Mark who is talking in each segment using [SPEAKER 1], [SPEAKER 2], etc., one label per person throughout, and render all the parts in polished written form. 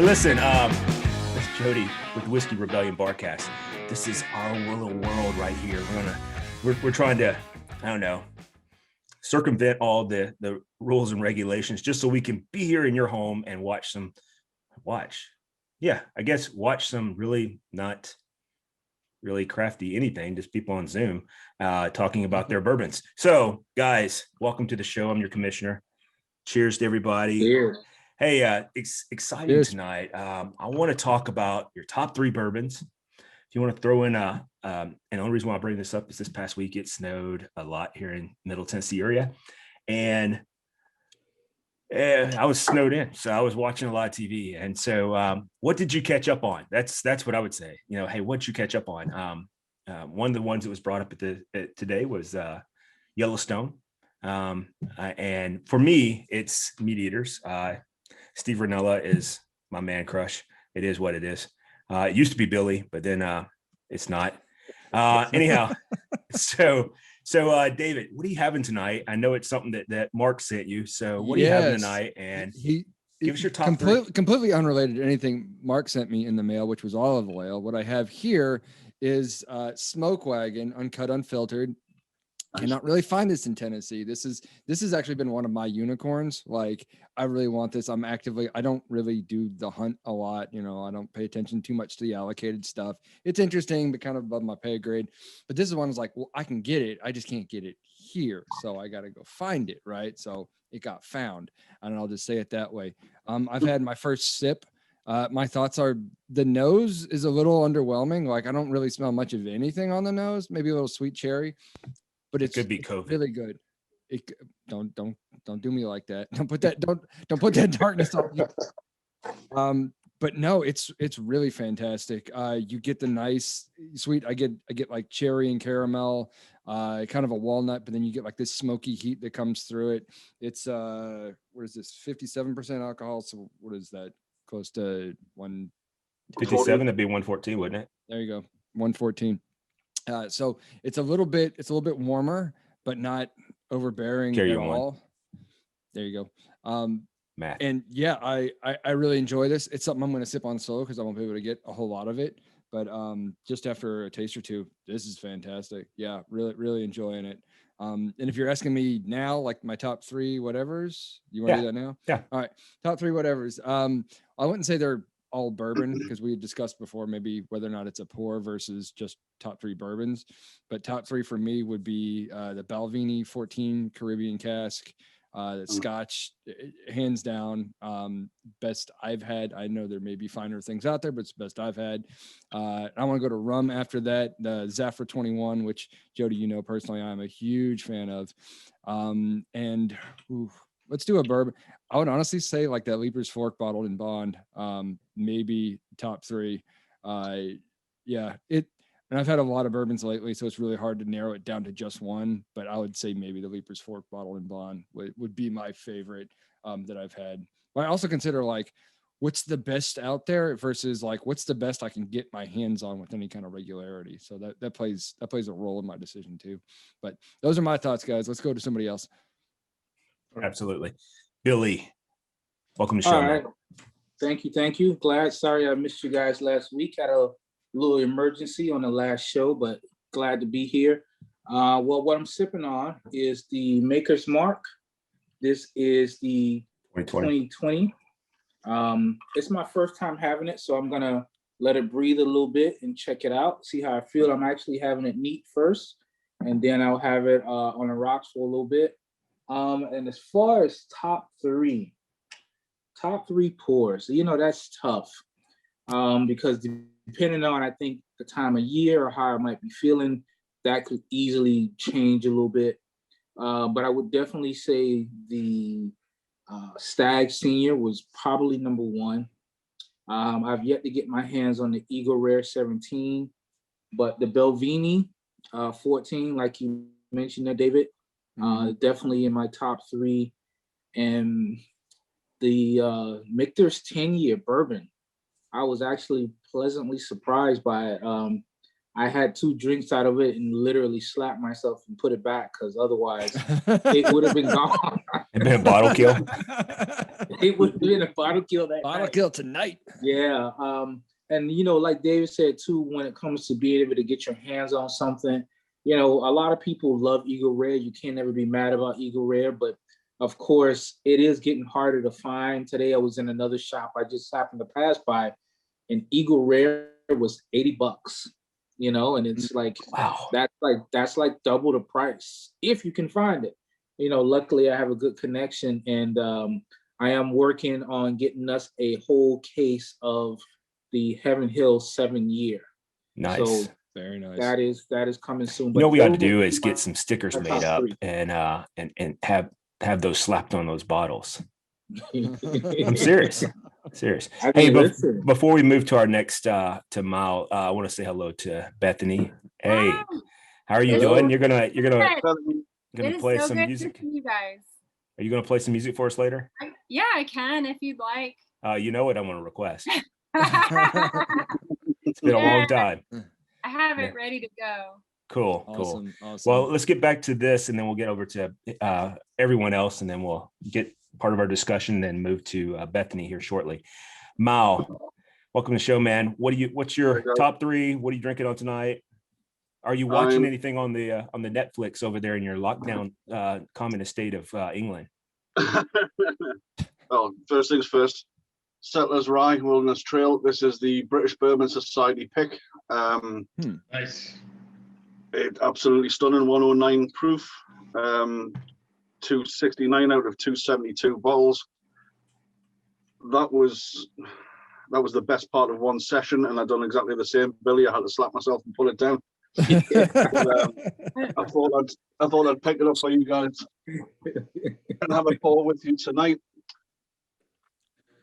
[SPEAKER 1] listen, that's Jody with the Whiskey Rebellion Barcast. This is our little world right here. We're trying to, I don't know, circumvent all the rules and regulations just so we can be here in your home and watch some really not really crafty anything, just people on Zoom talking about their bourbons. So guys, welcome to the show. I'm your commissioner. Cheers to everybody.
[SPEAKER 2] Cheers.
[SPEAKER 1] Hey, exciting Cheers. Tonight. I want to talk about your top 3 bourbons. If you want to throw in and the only reason why I bring this up is this past week it snowed a lot here in Middle Tennessee area, and I was snowed in, so I was watching a lot of TV. And so, what did you catch up on? That's what I would say. You know, hey, what did you catch up on? One of the ones that was brought up today was Yellowstone, and for me, it's Meat Eaters. Steve Ranella is my man crush. It is what it is. It used to be Billy, but then it's not. Anyhow, so David, what are you having tonight? I know it's something that Mark sent you. So what are you having tonight? And give us your top 3.
[SPEAKER 3] Completely unrelated to anything Mark sent me in the mail, which was olive oil. What I have here is Smoke Wagon, uncut, unfiltered. Cannot really find this in Tennessee. This has actually been one of my unicorns. Like, I really want this. I don't really do the hunt a lot. You know, I don't pay attention too much to the allocated stuff. It's interesting, but kind of above my pay grade. But this is one is like, well, I can get it. I just can't get it here. So I got to go find it. Right. So it got found, and I'll just say it that way. I've had my first sip. My thoughts are the nose is a little underwhelming. Like, I don't really smell much of anything on the nose, maybe a little sweet cherry. But it could be COVID. Really good. Don't do me like that. Don't put that darkness on me. But no, it's really fantastic. You get the nice sweet. I get like cherry and caramel, kind of a walnut, but then you get like this smoky heat that comes through it. It's what is this? 57% alcohol. So what is that? Close to
[SPEAKER 1] 157. That'd be 114, wouldn't it?
[SPEAKER 3] There you go. 114. So it's a little bit warmer, but not overbearing at all. There you go.
[SPEAKER 1] Math.
[SPEAKER 3] And yeah, I really enjoy this. It's something I'm going to sip on solo because I won't be able to get a whole lot of it. But just after a taste or two, this is fantastic. Yeah, really, really enjoying it. And if you're asking me now, like my top 3 whatevers, you want to do that now?
[SPEAKER 1] Yeah.
[SPEAKER 3] All right. Top 3 whatevers. I wouldn't say they're all bourbon because we had discussed before maybe whether or not it's a pour versus just top 3 bourbons, but top 3 for me would be the Balvenie 14 Caribbean cask, the Scotch, hands down, best I've had. I know there may be finer things out there, but it's the best I've had. I want to go to rum after that, the Zafra 21, which Jody, you know, personally, I'm a huge fan of. Let's do a bourbon. I would honestly say like that Leaper's Fork bottled in bond, maybe top 3. And I've had a lot of bourbons lately, so it's really hard to narrow it down to just one, but I would say maybe the Leaper's Fork bottled in bond would be my favorite that I've had. But I also consider like, what's the best out there versus like, what's the best I can get my hands on with any kind of regularity. So that plays a role in my decision too. But those are my thoughts, guys. Let's go to somebody else.
[SPEAKER 1] Absolutely. Billy, welcome to the show.
[SPEAKER 2] All right. Thank you. Sorry I missed you guys last week. Had a little emergency on the last show, but glad to be here. Well, what I'm sipping on is the Maker's Mark. This is the 2020. It's my first time having it, so I'm gonna let it breathe a little bit and check it out, see how I feel. I'm actually having it neat first, and then I'll have it on the rocks for a little bit. And as far as top three pours, you know, that's tough. Because depending on, I think, the time of year or how I might be feeling, that could easily change a little bit. But I would definitely say the Stag Senior was probably number 1. I've yet to get my hands on the Eagle Rare 17, but the Balvenie 14, like you mentioned there, David, definitely in my top 3. And the Michter's 10-year bourbon, I was actually pleasantly surprised by it. I had 2 drinks out of it and literally slapped myself and put it back because otherwise it would have been gone.
[SPEAKER 1] It'd been a bottle kill.
[SPEAKER 2] It would have been a bottle kill that
[SPEAKER 3] Bottle
[SPEAKER 2] night.
[SPEAKER 3] kill tonight.
[SPEAKER 2] Yeah. And like David said too, when it comes to being able to get your hands on something, a lot of people love Eagle Rare. You can't never be mad about Eagle Rare, but of course it is getting harder to find. Today I was in another shop I just happened to pass by, and Eagle Rare was $80. And it's like,
[SPEAKER 1] Wow,
[SPEAKER 2] that's like double the price if you can find it. Luckily I have a good connection, and I am working on getting us a whole case of the Heaven Hill 7-year.
[SPEAKER 1] nice.
[SPEAKER 2] So
[SPEAKER 3] Very nice.
[SPEAKER 2] that is coming soon.
[SPEAKER 1] What we ought to do is
[SPEAKER 2] those
[SPEAKER 1] get some stickers
[SPEAKER 2] my
[SPEAKER 1] made
[SPEAKER 2] top
[SPEAKER 1] up
[SPEAKER 2] 3.
[SPEAKER 1] and have those slapped on those bottles. I'm
[SPEAKER 2] I'm
[SPEAKER 1] serious.
[SPEAKER 2] I
[SPEAKER 1] Hey,
[SPEAKER 2] mean, listen.
[SPEAKER 1] before we move to our next to Mal, I want to say hello to Bethany. Hey,
[SPEAKER 4] Hi.
[SPEAKER 1] how are you
[SPEAKER 2] Hello.
[SPEAKER 1] doing? You're gonna
[SPEAKER 4] It is
[SPEAKER 1] play
[SPEAKER 4] so
[SPEAKER 1] some
[SPEAKER 4] good
[SPEAKER 1] music.
[SPEAKER 4] to see you guys.
[SPEAKER 1] Are you gonna play some music for us later?
[SPEAKER 4] Yeah, I can if you'd like.
[SPEAKER 1] You know what I'm gonna request. It's been a long time.
[SPEAKER 4] I have
[SPEAKER 1] Yeah.
[SPEAKER 4] it ready to go.
[SPEAKER 1] Cool.
[SPEAKER 3] Awesome.
[SPEAKER 1] Well, let's get back to this, and then we'll get over to everyone else, and then we'll get part of our discussion, then move to Bethany here shortly. Mal, welcome to the show, man. What's your top 3? What are you drinking on tonight? Are you watching anything on the Netflix over there in your lockdown communist state of England?
[SPEAKER 5] Well, first things first. Settlers Rye Wilderness Trail. This is the British Bourbon Society pick.
[SPEAKER 6] Nice.
[SPEAKER 5] Absolutely stunning, 109 proof. 269 out of 272 bottles. That was the best part of one session, and I've done exactly the same. Billy, I had to slap myself and put it down. I thought I'd pick it up for you guys and have a pour with you tonight.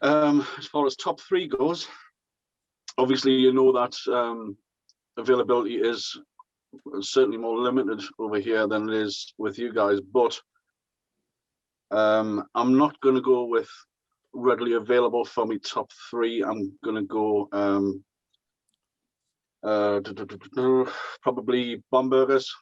[SPEAKER 5] As far as top 3 goes, obviously you know that availability is certainly more limited over here than it is with you guys, but I'm not going to go with readily available for me top 3. I'm going to go probably Bomburgers,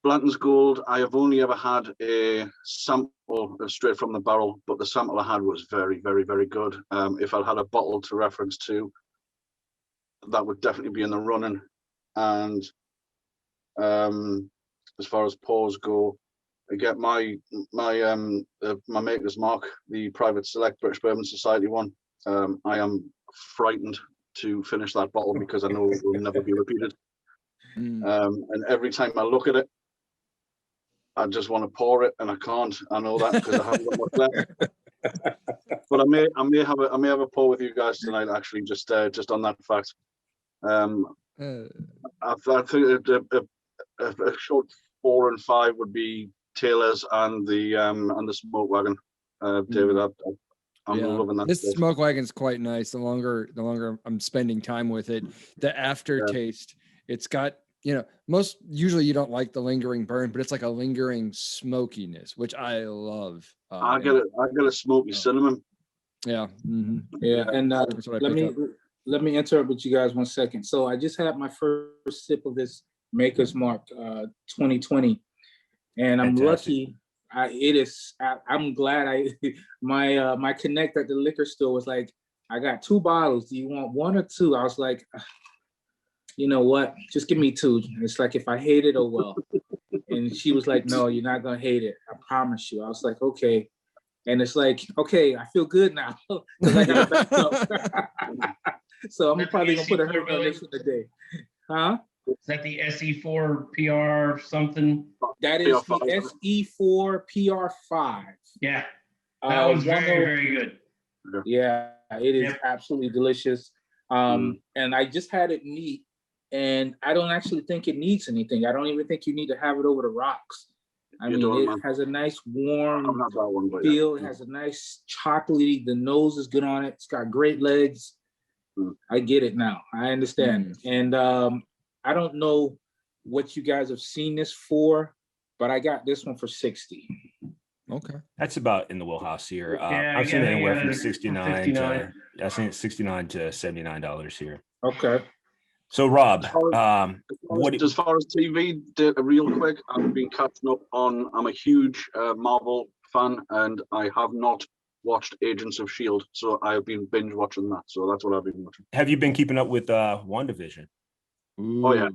[SPEAKER 5] Blanton's Gold. I have only ever had a sample straight from the barrel, but the sample I had was very, very, very good. If I had a bottle to reference to, that would definitely be in the running. And as far as pours go, again, my maker's mark, the Private Select British Bourbon Society one. I am frightened to finish that bottle because I know it will never be repeated. And every time I look at it, I just want to pour it, and I can't. I know that because I haven't got much left. But I may have a pour with you guys tonight. Actually, just on that fact. I think a short 4 and 5 would be Taylor's and the Smoke Wagon. David, I'm loving that.
[SPEAKER 3] This Smoke Wagon's quite nice. The longer I'm spending time with it, the aftertaste, it's got, usually you don't like the lingering burn, but it's like a lingering smokiness, which I love.
[SPEAKER 5] I get a smoky cinnamon.
[SPEAKER 3] Yeah. Mm-hmm.
[SPEAKER 2] Yeah. And let me interrupt with you guys 1 second. So I just had my first sip of this Maker's Mark 2020, and I'm lucky. I'm glad my connect at the liquor store was like, I got 2 bottles. Do you want 1 or 2? I was like, you know what? Just give me 2. And it's like, if I hate it, oh well. And she was like, no, you're not gonna hate it. I promise you. I was like, okay. And it's like, okay, I feel good now because I got it back up. So I'm probably gonna put a hurt on this for the day. Huh?
[SPEAKER 6] Is that the SE4 PR something?
[SPEAKER 2] That is the SE4 PR5.
[SPEAKER 6] Yeah, that was very, very good.
[SPEAKER 2] Yeah, it is absolutely delicious. And I just had it neat, and I don't actually think it needs anything. I don't even think you need to have it over the rocks. I mean, it has a nice warm feel. It has a nice chocolatey. The nose is good on it. It's got great legs. I get it now. I understand. And I don't know what you guys have seen this for, but I got this one for $60.
[SPEAKER 3] Okay.
[SPEAKER 1] That's about in the wheelhouse here.
[SPEAKER 6] Yeah,
[SPEAKER 1] I've seen
[SPEAKER 6] I
[SPEAKER 1] it
[SPEAKER 6] think
[SPEAKER 1] anywhere
[SPEAKER 6] I
[SPEAKER 1] from
[SPEAKER 6] got it for
[SPEAKER 1] 69 to
[SPEAKER 6] 59.
[SPEAKER 1] I've seen it $69 to $79 here.
[SPEAKER 2] Okay.
[SPEAKER 1] So Rob,
[SPEAKER 5] As far as TV, real quick, I've been catching up on. I'm a huge Marvel fan, and I have not watched Agents of Shield, so I've been binge watching that. So that's what I've been watching.
[SPEAKER 1] have you been keeping up with WandaVision?
[SPEAKER 5] Oh yeah,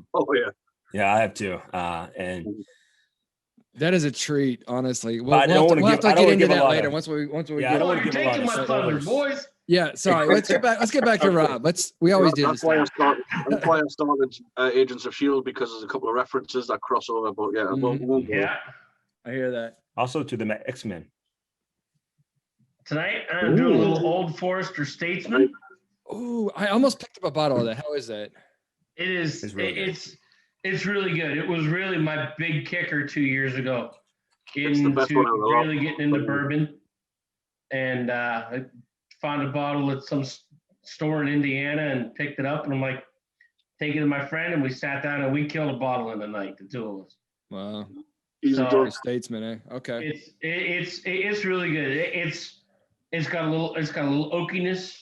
[SPEAKER 1] Yeah, I have too. And
[SPEAKER 3] that is a treat, honestly.
[SPEAKER 1] We'll have to
[SPEAKER 3] get into that later. Once we
[SPEAKER 1] Yeah, I don't want to give a lot
[SPEAKER 6] taking
[SPEAKER 1] of
[SPEAKER 6] my thunder,
[SPEAKER 1] spoilers.
[SPEAKER 6] boys.
[SPEAKER 3] Yeah, sorry. Let's get back to Rob. We always do this.
[SPEAKER 5] That's why I started Agents of Shield, because there's a couple of references that cross over. But yeah, we'll
[SPEAKER 6] Yeah.
[SPEAKER 3] I hear that.
[SPEAKER 1] Also to the X-Men.
[SPEAKER 6] Tonight I'm doing a little Old Forester Statesman.
[SPEAKER 3] Oh, I almost picked up a bottle of that. How is that?
[SPEAKER 6] It is.
[SPEAKER 1] It's really good.
[SPEAKER 6] It's really good. It was really my big kicker 2 years ago
[SPEAKER 5] It's the best one I've ever
[SPEAKER 6] really getting into bourbon, and I found a bottle at some store in Indiana and picked it up, and I'm like, take it to my friend, and we sat down and we killed a bottle in the night, the two of us.
[SPEAKER 3] Wow.
[SPEAKER 6] So,
[SPEAKER 3] a statesman, eh? Okay.
[SPEAKER 6] It's really good. It's got a little oakiness.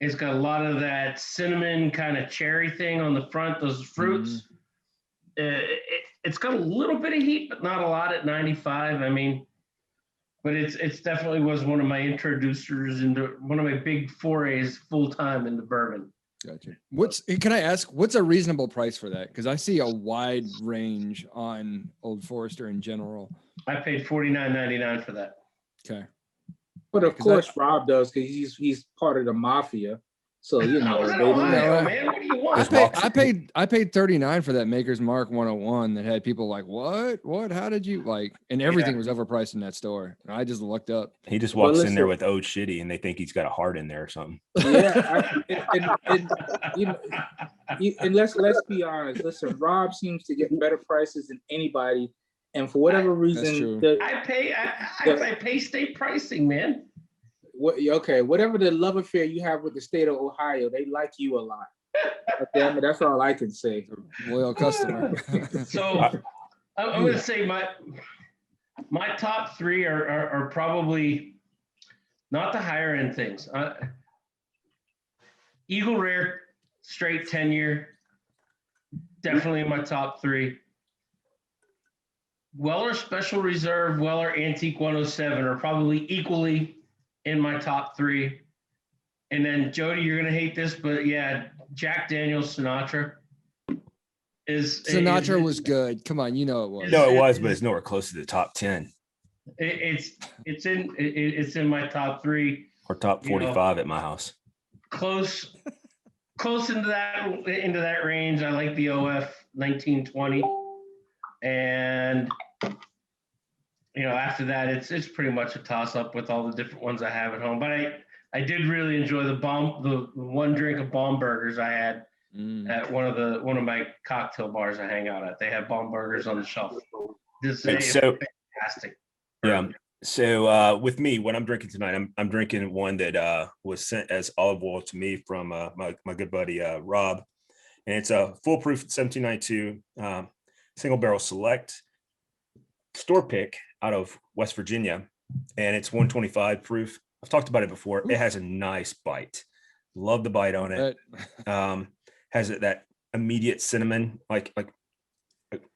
[SPEAKER 6] It's got a lot of that cinnamon kind of cherry thing on the front, those fruits. It's got a little bit of heat, but not a lot at 95. I mean, but it's definitely was one of my introducers into one of my big forays full time into bourbon.
[SPEAKER 3] Gotcha. Can I ask, what's a reasonable price for that? Because I see a wide range on Old Forester in general.
[SPEAKER 6] I paid $49.99 for that.
[SPEAKER 3] Okay.
[SPEAKER 2] But of course, Rob does, because he's part of the mafia. So you know,
[SPEAKER 6] man, what do you want?
[SPEAKER 3] I paid $39 for that Maker's Mark 101 that had people like, what? How did you like? And everything was overpriced in that store. And I just looked up.
[SPEAKER 1] He just walks in there with old shitty, and they think he's got a heart in there or something.
[SPEAKER 2] Yeah, and let's be honest. Listen, Rob seems to get better prices than anybody, and for whatever reason,
[SPEAKER 6] I pay state pricing, man.
[SPEAKER 2] Whatever the love affair you have with the state of Ohio, they like you a lot. Damn it, that's all I can say.
[SPEAKER 3] Loyal customer.
[SPEAKER 6] So I'm going to say my top three are probably not the higher end things. Eagle Rare straight 10-year, definitely in my top three. Weller Special Reserve, Weller Antique 107 are probably equally in my top three. And then Jody, you're gonna hate this, but yeah, Jack Daniel's Sinatra
[SPEAKER 3] was good. Come on, you know it was.
[SPEAKER 1] No, it was, but it's nowhere close to the top 10.
[SPEAKER 6] It's in my top three
[SPEAKER 1] or top 45 at my house.
[SPEAKER 6] Close into that range. I like the OF 1920, and after that, it's pretty much a toss up with all the different ones I have at home. But I did really enjoy the one drink of bomb burgers I had at one of my cocktail bars I hang out at. They have bomb burgers on the shelf. This is fantastic.
[SPEAKER 1] Yeah. So with me, what I'm drinking tonight, I'm drinking one that was sent as olive oil to me from my good buddy Rob, and it's a foolproof 1792 single barrel select store pick out of West Virginia, and it's 125 proof. I've talked about it before. It has a nice bite. Love the bite on it. Has that immediate cinnamon, like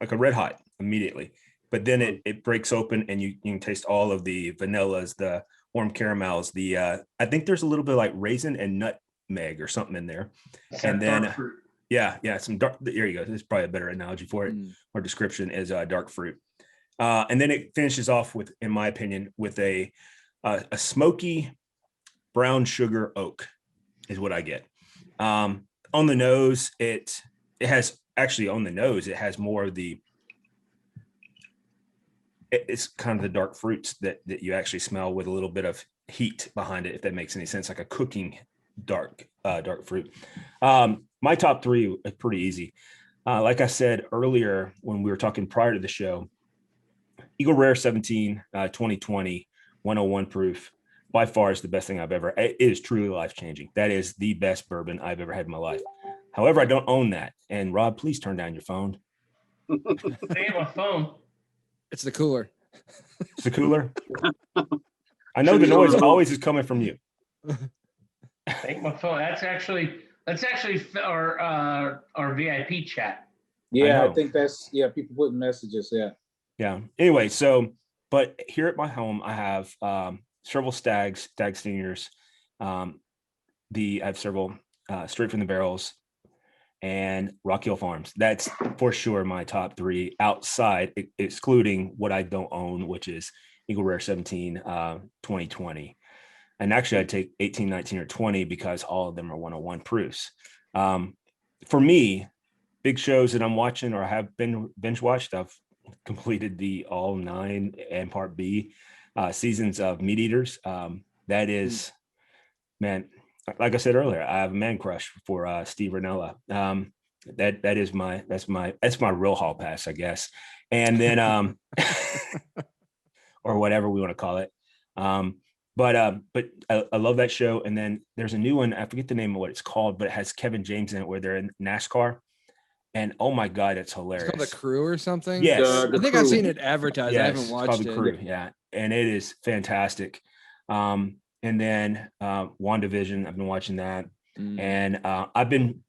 [SPEAKER 1] a red hot immediately. But then it breaks open, and you can taste all of the vanillas, the warm caramels, I think there's a little bit of like raisin and nutmeg or something in there. And then some dark. There you go. This is probably a better analogy for it or description is dark fruit. And then it finishes off with, in my opinion, with a smoky brown sugar oak is what I get. On the nose, it has more of it's kind of the dark fruits that you actually smell with a little bit of heat behind it, if that makes any sense, like a cooking dark fruit. My top three are pretty easy. Like I said earlier when we were talking prior to the show, Eagle Rare 17 2020 101 proof by far is the best thing it is truly life-changing. That is the best bourbon I've ever had in my life. However, I don't own that. And Rob, please turn down your phone.
[SPEAKER 6] I have my phone.
[SPEAKER 3] It's the cooler.
[SPEAKER 1] It's the cooler. I know the noise always is coming from you.
[SPEAKER 6] Take my phone. That's actually our VIP chat.
[SPEAKER 2] Yeah, I
[SPEAKER 1] know.
[SPEAKER 2] think that's people putting messages. Yeah.
[SPEAKER 1] Yeah. Anyway, but here at my home, I have several stag seniors. I have several straight from the barrels and Rock Hill Farms. That's for sure my top 3 outside, excluding what I don't own, which is Eagle Rare 17 2020. And actually, I'd take 18, 19, or 20 because all of them are 101 proofs. For me, big shows that I'm watching or have been binge watched, I've completed the all 9 and part B seasons of Meat Eaters. That is, man, like I said earlier, I have a man crush for Steve Ranella. That's my real hall pass, I guess. And then or whatever we want to call it. But I love that show. And then there's a new one, I forget the name of what it's called, but it has Kevin James in it where they're in NASCAR. And oh my God, it's hilarious.
[SPEAKER 3] It's called The Crew or something.
[SPEAKER 1] Yes.
[SPEAKER 3] I think I've seen it advertised.
[SPEAKER 1] Yes,
[SPEAKER 3] I haven't watched
[SPEAKER 1] it's called The Crew. Yeah. And it is fantastic. And then WandaVision, I've been watching that. And I've been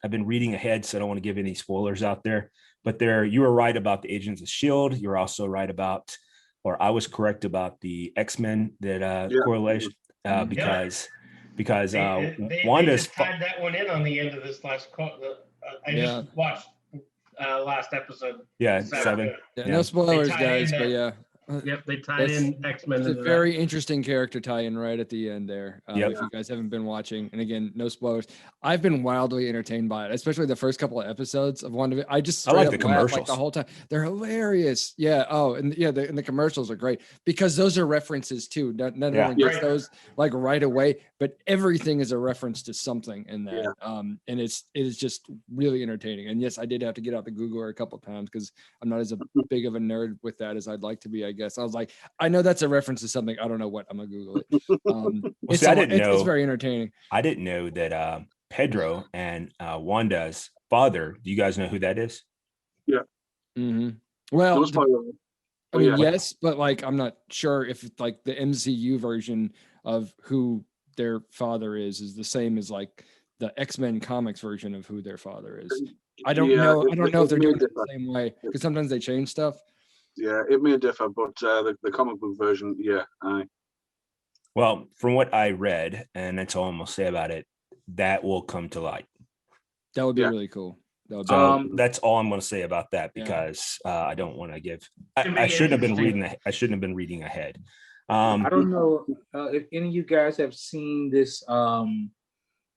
[SPEAKER 1] reading ahead, so I don't want to give any spoilers out there. But you were right about the Agents of S.H.I.E.L.D. You're also right about, or I was correct about the X-Men correlation because
[SPEAKER 6] Wanda's tied that one in on the end of this last call. I just watched last episode.
[SPEAKER 1] Yeah, 7.
[SPEAKER 3] Yeah, no spoilers, guys, but yeah.
[SPEAKER 6] Yep, they tied in X-Men.
[SPEAKER 3] It's a very interesting character tie-in right at the end there. If you guys haven't been watching, and again, no spoilers. I've been wildly entertained by it, especially the first couple of episodes of WandaVision. I like the commercials the whole time. They're hilarious. Yeah. Oh, and the commercials are great because those are references too. Not everyone gets those like right away, but everything is a reference to something in that. And it is just really entertaining. And yes, I did have to get out the Googler a couple of times because I'm not as big of a nerd with that as I'd like to be, I guess. I was like, I know that's a reference to something. I don't know what. I'm gonna Google it. It's very entertaining.
[SPEAKER 1] I didn't know that Pedro and Wanda's father. Do you guys know who that is?
[SPEAKER 5] Yeah.
[SPEAKER 3] Mm-hmm. Well, yes, but like I'm not sure if like the MCU version of who their father is the same as like the X-Men comics version of who their father is. I don't know. I don't know if they're doing it the same way because sometimes they change stuff.
[SPEAKER 5] Yeah, it may differ, but the comic book version,
[SPEAKER 1] Well, from what I read, and that's all I'm gonna say about it, that will come to light.
[SPEAKER 3] That would be really cool.
[SPEAKER 1] That's all I'm gonna say about that because I don't want to give. I shouldn't have been reading. I shouldn't have been reading ahead.
[SPEAKER 2] I don't know if any of you guys have seen this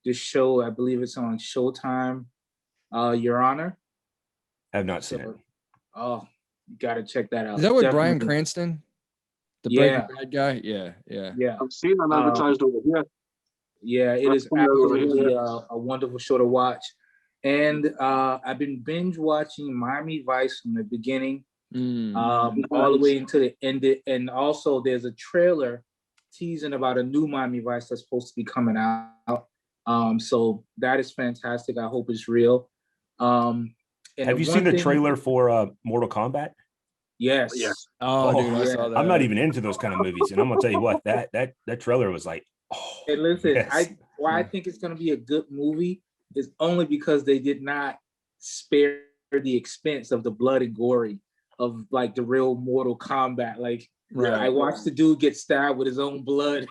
[SPEAKER 2] this show. I believe it's on Showtime. Your Honor.
[SPEAKER 1] I have not seen it.
[SPEAKER 2] Oh. You gotta check that out.
[SPEAKER 3] Is that with Bryan Cranston? The Breaking Bad guy? Yeah.
[SPEAKER 5] I've seen that advertised over here.
[SPEAKER 2] Yeah, it is absolutely a wonderful show to watch. And I've been binge watching Miami Vice from the beginning all the way until the end. And also there's a trailer teasing about a new Miami Vice that's supposed to be coming out. So that is fantastic. I hope it's real.
[SPEAKER 1] Have you seen the trailer for Mortal Kombat?
[SPEAKER 2] Yes.
[SPEAKER 3] Oh, dude, I saw that.
[SPEAKER 1] I'm not even into those kind of movies, and I'm gonna tell you what, that trailer was like.
[SPEAKER 2] Hey, listen, I think it's gonna be a good movie is only because they did not spare the expense of the blood and gory of like the real Mortal Kombat. Like, I watched the dude get stabbed with his own blood.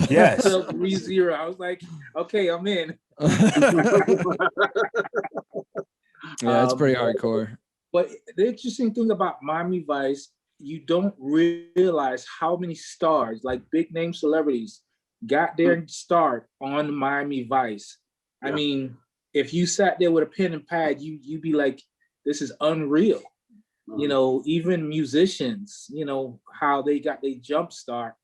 [SPEAKER 1] Yes.
[SPEAKER 2] 3-0. I was like, okay, I'm in.
[SPEAKER 3] Yeah, it's pretty hardcore.
[SPEAKER 2] But the interesting thing about Miami Vice, you don't realize how many stars, like big name celebrities, got their start on Miami Vice. I mean, if you sat there with a pen and pad, you'd be like, this is unreal. You know, even musicians, you know, how they got their jump start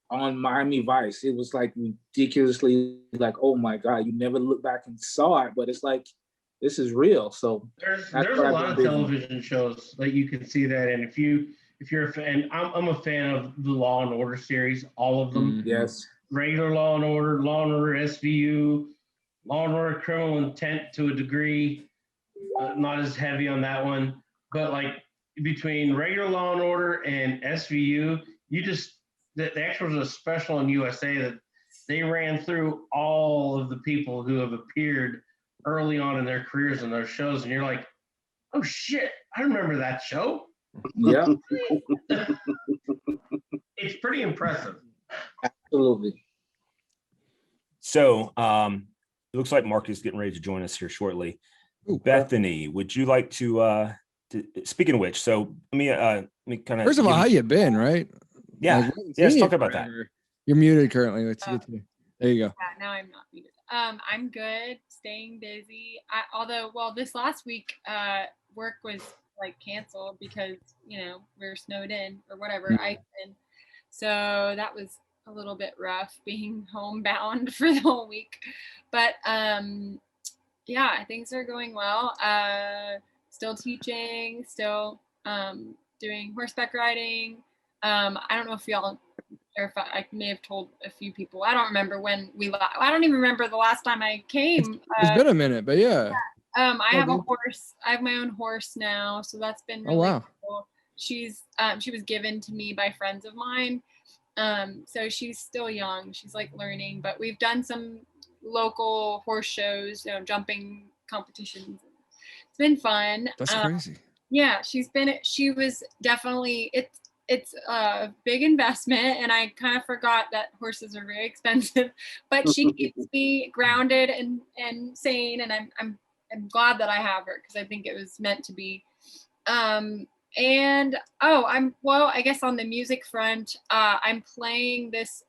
[SPEAKER 2] on Miami Vice. It was like ridiculously like, oh my God, you never look back and saw it, but it's like, this is real. So
[SPEAKER 6] there's a lot of television shows that you can see that. And if you're a fan, I'm a fan of the Law and Order series, all of them.
[SPEAKER 2] Yes.
[SPEAKER 6] Regular Law and Order SVU, Law and Order Criminal Intent to a degree, not as heavy on that one. But like between regular Law and Order and SVU, the extras was special in USA that they ran through all of the people who have appeared early on in their careers in those shows, and you're like, oh shit, I remember that show.
[SPEAKER 2] Yeah,
[SPEAKER 6] It's pretty impressive.
[SPEAKER 2] absolutely.
[SPEAKER 1] So it looks like Mark is getting ready to join us here shortly.
[SPEAKER 3] Ooh,
[SPEAKER 1] Bethany, would you like to speaking of which, so let me kind of
[SPEAKER 3] First of all, how you been, right?
[SPEAKER 1] Yeah.
[SPEAKER 3] Like, we haven't
[SPEAKER 1] Yeah, let's
[SPEAKER 3] seen you
[SPEAKER 1] talk about that.
[SPEAKER 3] forever. You're muted currently. Let's get to you. There you go.
[SPEAKER 4] Yeah, now I'm not muted. I'm good, staying busy. Although this last week, work was like canceled because we were snowed in or whatever, iced in. So that was a little bit rough being homebound for the whole week. But yeah, things are going well. Still teaching, still doing horseback riding. I don't know if y'all, or if I may have told a few people. I don't remember when I don't even remember the last time I came.
[SPEAKER 3] It's been a minute, but yeah.
[SPEAKER 4] I have a horse. I have my own horse now, so that's been really cool. She was given to me by friends of mine. So she's still young. She's like learning, but we've done some local horse shows, jumping competitions. It's been fun.
[SPEAKER 3] That's crazy.
[SPEAKER 4] Yeah, she was definitely, it's a big investment, and I kind of forgot that horses are very expensive, but she keeps me grounded and sane, and I'm glad that I have her because I think it was meant to be. And I guess on the music front, I'm playing this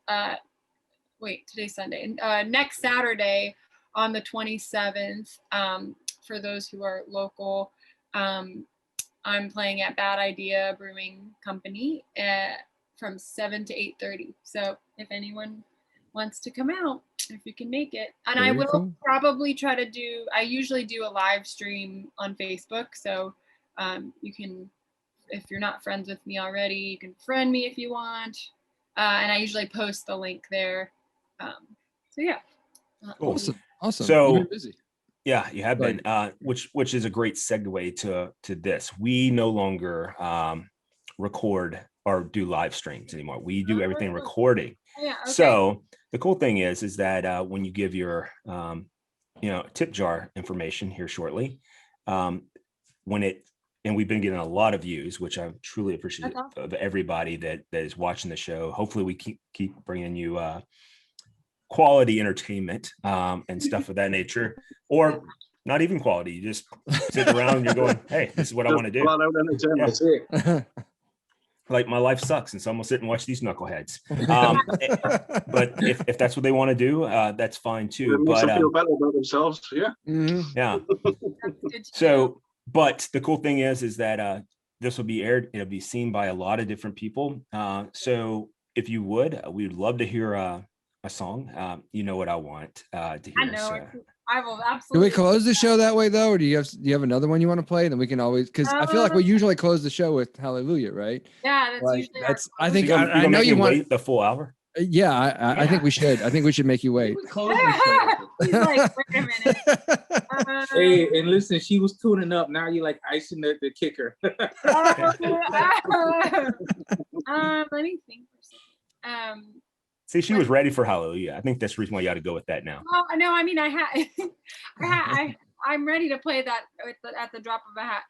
[SPEAKER 4] today's Sunday. Next Saturday on the 27th, for those who are local, I'm playing at Bad Idea Brewing Company from 7 to 8:30. So if anyone wants to come out, if you can make it. And I will probably try to I usually do a live stream on Facebook. So you can, if you're not friends with me already, you can friend me if you want. And I usually post the link there. So yeah.
[SPEAKER 1] Cool.
[SPEAKER 3] Awesome.
[SPEAKER 1] So
[SPEAKER 3] you've been busy.
[SPEAKER 1] Yeah, you have been, which is a great segue to this. We no longer record or do live streams anymore. We do everything recording.
[SPEAKER 4] Yeah, okay.
[SPEAKER 1] So the cool thing is that when you give your tip jar information here shortly, and we've been getting a lot of views, which I'm truly appreciative of everybody that is watching the show. Hopefully we keep bringing you quality entertainment and stuff of that nature, or not even quality. You just sit around and you're going, hey, this is what I want to do. Yeah. Like, my life sucks, and so I'm gonna sit and watch these knuckleheads. But if that's what they want to do, that's fine too. But
[SPEAKER 5] feel better about themselves. Yeah.
[SPEAKER 1] Mm-hmm. Yeah. So, but the cool thing is that this will be aired. It'll be seen by a lot of different people. So if you would, we would love to hear a song. You know what I want to hear.
[SPEAKER 4] I know. I will absolutely.
[SPEAKER 3] Do we close the show that way though, or do you have another one you want to play? Then we can always, because I feel like we usually close the show with Hallelujah, right?
[SPEAKER 4] Yeah, that's usually.
[SPEAKER 3] I think
[SPEAKER 1] so
[SPEAKER 3] I know you want
[SPEAKER 1] the full hour.
[SPEAKER 3] Yeah, I think we should. I think we should make you wait.
[SPEAKER 6] Close the show.
[SPEAKER 4] He's like, wait a minute.
[SPEAKER 2] Hey, and listen, she was tuning up. Now you're like icing the kicker.
[SPEAKER 4] Let me think for a second.
[SPEAKER 1] See, she was ready for Hallelujah. I think that's the reason why you got to go with that now.
[SPEAKER 4] Well, no, I mean, I'm ready to play that at the drop of a hat.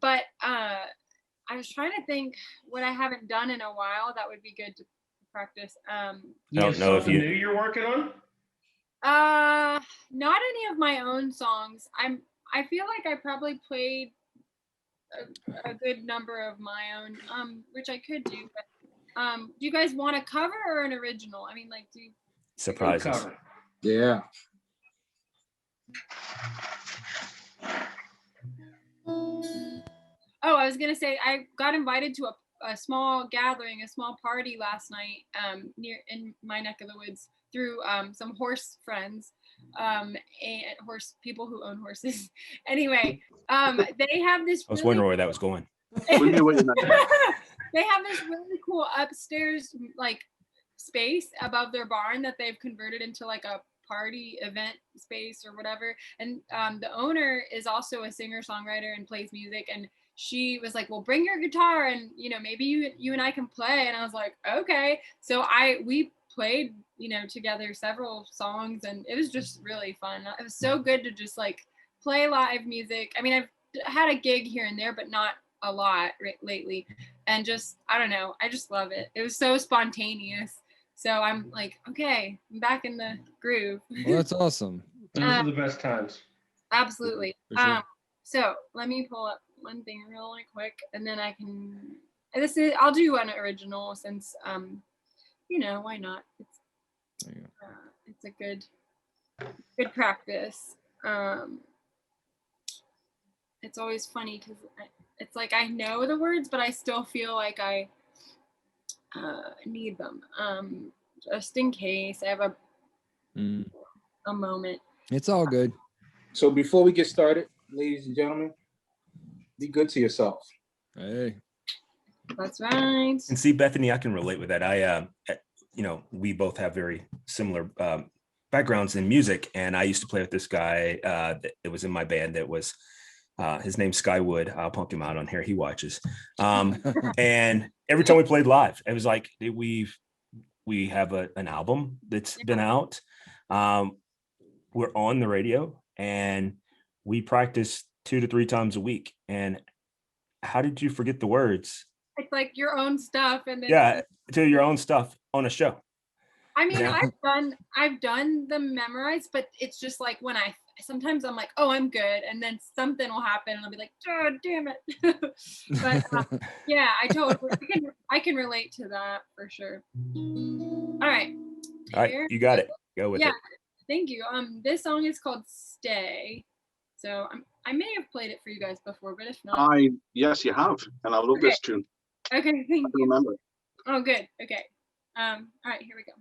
[SPEAKER 4] But I was trying to think what I haven't done in a while that would be good to practice.
[SPEAKER 1] I don't know if
[SPEAKER 6] you're working on.
[SPEAKER 4] Not any of my own songs. I feel like I probably played a good number of my own, which I could do. But do you guys want a cover or an original? I mean, like, do you
[SPEAKER 1] surprises?
[SPEAKER 2] Yeah.
[SPEAKER 4] Oh, I was gonna say I got invited to a small gathering, a small party last night near in my neck of the woods through some horse friends and horse people who own horses. Anyway, they have this.
[SPEAKER 1] I was wondering where that was going.
[SPEAKER 4] They have this really cool upstairs like space above their barn that they've converted into like a party event space or whatever. And the owner is also a singer-songwriter and plays music, and she was like, well, bring your guitar and, you know, maybe you and I can play. And I was like, okay. So we played, you know, together several songs, and it was just really fun. It was so good to just like play live music. I mean, I've had a gig here and there, but not a lot lately. And just, I don't know, I just love it. It was so spontaneous. So I'm like, okay, I'm back in the groove.
[SPEAKER 3] Well, that's awesome.
[SPEAKER 6] Those are the best times.
[SPEAKER 4] Absolutely.
[SPEAKER 3] For sure.
[SPEAKER 4] So let me pull up one thing really quick, and then I can. I'll do an original since you know, why not? It's a good practice. It's always funny because it's like I know the words, but I still feel like I need them. Just in case I have a moment.
[SPEAKER 3] It's all good.
[SPEAKER 2] So before we get started, ladies and gentlemen, be good to yourself.
[SPEAKER 3] Hey.
[SPEAKER 4] That's right.
[SPEAKER 1] And see, Bethany, I can relate with that. I, you know, we both have very similar backgrounds in music, and I used to play with this guy that was in my band. That was his name's Skywood. I'll punk him out on here. He watches. And every time we played live, it was like we have an album that's been out. We're on the radio, and we practice 2 to 3 times a week. And how did you forget the words?
[SPEAKER 4] It's like your own stuff, and
[SPEAKER 1] then to your own stuff on a show.
[SPEAKER 4] I mean, yeah. I've done them memorized, but it's just like when sometimes I'm like, oh, I'm good, and then something will happen, and I'll be like, oh, damn it. But yeah, I can relate to that for sure. All right,
[SPEAKER 1] you got it. Go with it.
[SPEAKER 4] Yeah, thank you. This song is called "Stay." So I may have played it for you guys before, but if not,
[SPEAKER 5] yes, you have, and I love this tune.
[SPEAKER 4] Okay, thank you.
[SPEAKER 5] Remember.
[SPEAKER 4] Oh, good. Okay. All right, here we go.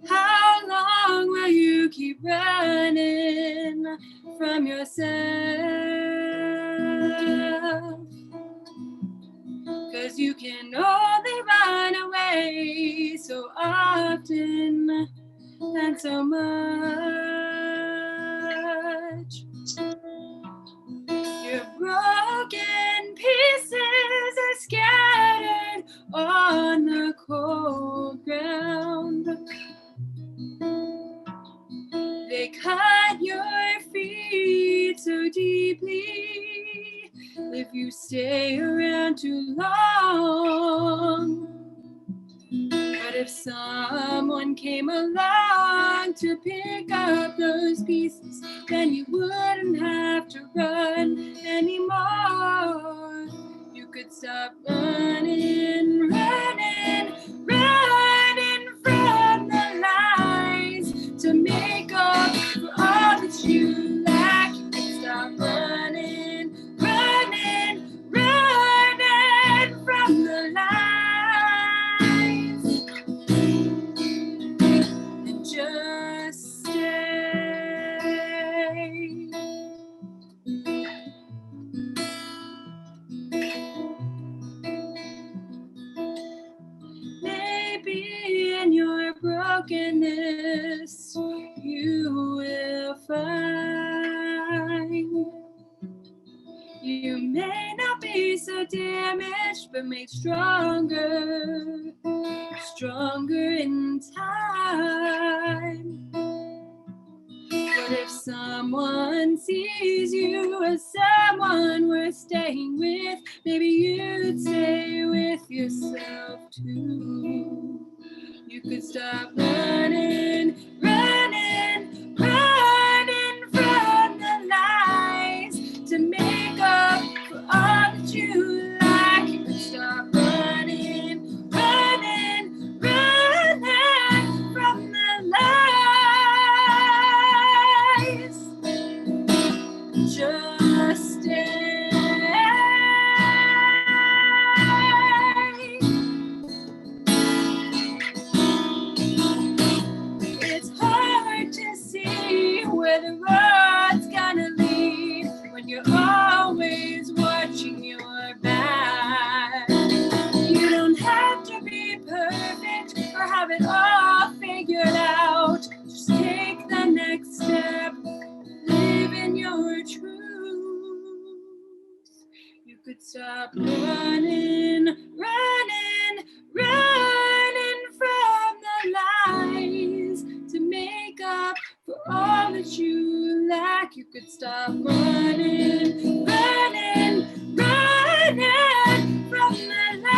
[SPEAKER 4] How long will you keep running from yourself? 'Cause you can only run away so often and so much. Your broken pieces are scattered on the cold ground. They cut your feet so deeply if you stay around too long. But if someone came along to pick up those pieces, then you wouldn't have to run anymore. You could stop running, running, running from the lies to make up for all that you lack. You could stop running, running, running from the lies. Just stay. Maybe in your brokenness you will find you may not be so damaged, but made stronger in time. But if someone sees you as someone worth staying with, maybe you'd stay with yourself too. You could stop running, running, running from the lies to make up for all that you lack. You could stop running, running, running from the lies. Just stay. you could stop running, running, running from the lies to make up for all that you lack. You could stop running, running, running from the lies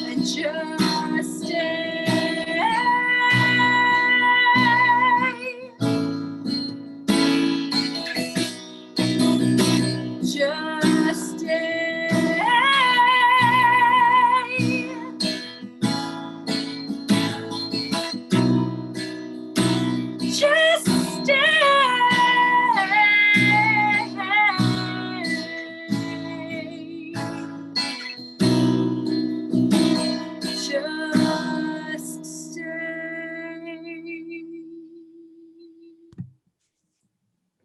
[SPEAKER 4] and just stay. Just stay. Just stay. Just stay.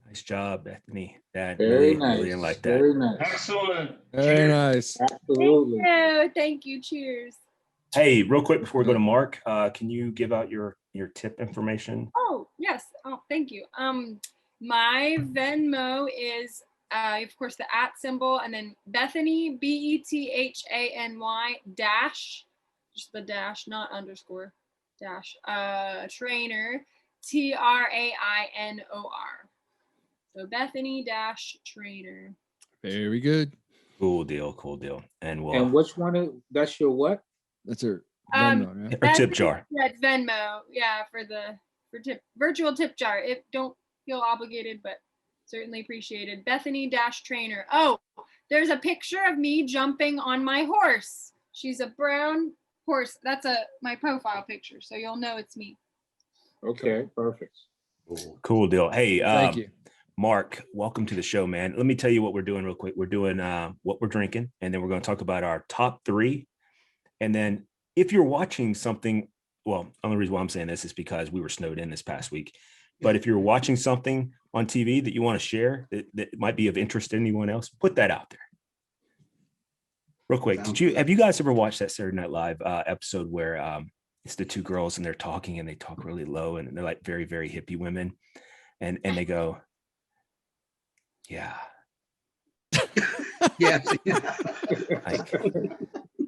[SPEAKER 1] Nice job, Bethany. That
[SPEAKER 2] Very
[SPEAKER 1] really,
[SPEAKER 2] nice.
[SPEAKER 1] really like that.
[SPEAKER 2] Very nice.
[SPEAKER 6] Excellent.
[SPEAKER 3] Very
[SPEAKER 6] Cheers.
[SPEAKER 3] nice.
[SPEAKER 2] Absolutely.
[SPEAKER 4] Thank you. Cheers.
[SPEAKER 1] Hey, real quick before we go to Mark, can you give out your tip information?
[SPEAKER 4] Oh, yes. Oh, thank you. My Venmo is, of course, the @ symbol, and then Bethany, BETHANY dash, just the dash, not underscore, dash, Trainor, TRAINOR. So Bethany dash Trainor.
[SPEAKER 3] Very good.
[SPEAKER 1] Cool deal. And we'll
[SPEAKER 2] And which one is that's your what?
[SPEAKER 3] That's her
[SPEAKER 4] Um,
[SPEAKER 3] Venmo, right?
[SPEAKER 1] or tip jar.
[SPEAKER 4] Yeah, it's Venmo. Yeah, for tip virtual tip jar. It don't feel obligated, but certainly appreciated. Bethany dash Trainor. Oh, there's a picture of me jumping on my horse. She's a brown horse. That's my profile picture, so you'll know it's me.
[SPEAKER 2] Okay, perfect.
[SPEAKER 1] Cool deal. Hey,
[SPEAKER 3] Thank you.
[SPEAKER 1] Mark, welcome to the show, man. Let me tell you what we're doing real quick. We're doing what we're drinking, and then we're going to talk about our top 3. And then if you're watching something, well, the only reason why I'm saying this is because we were snowed in this past week. But if you're watching something on TV that you want to share that might be of interest to anyone else, put that out there. Real quick, have you guys ever watched that Saturday Night Live episode where it's the 2 girls and they're talking and they talk really low and they're like very, very hippie women, and they go, yeah.
[SPEAKER 7] Yeah.
[SPEAKER 1] Like,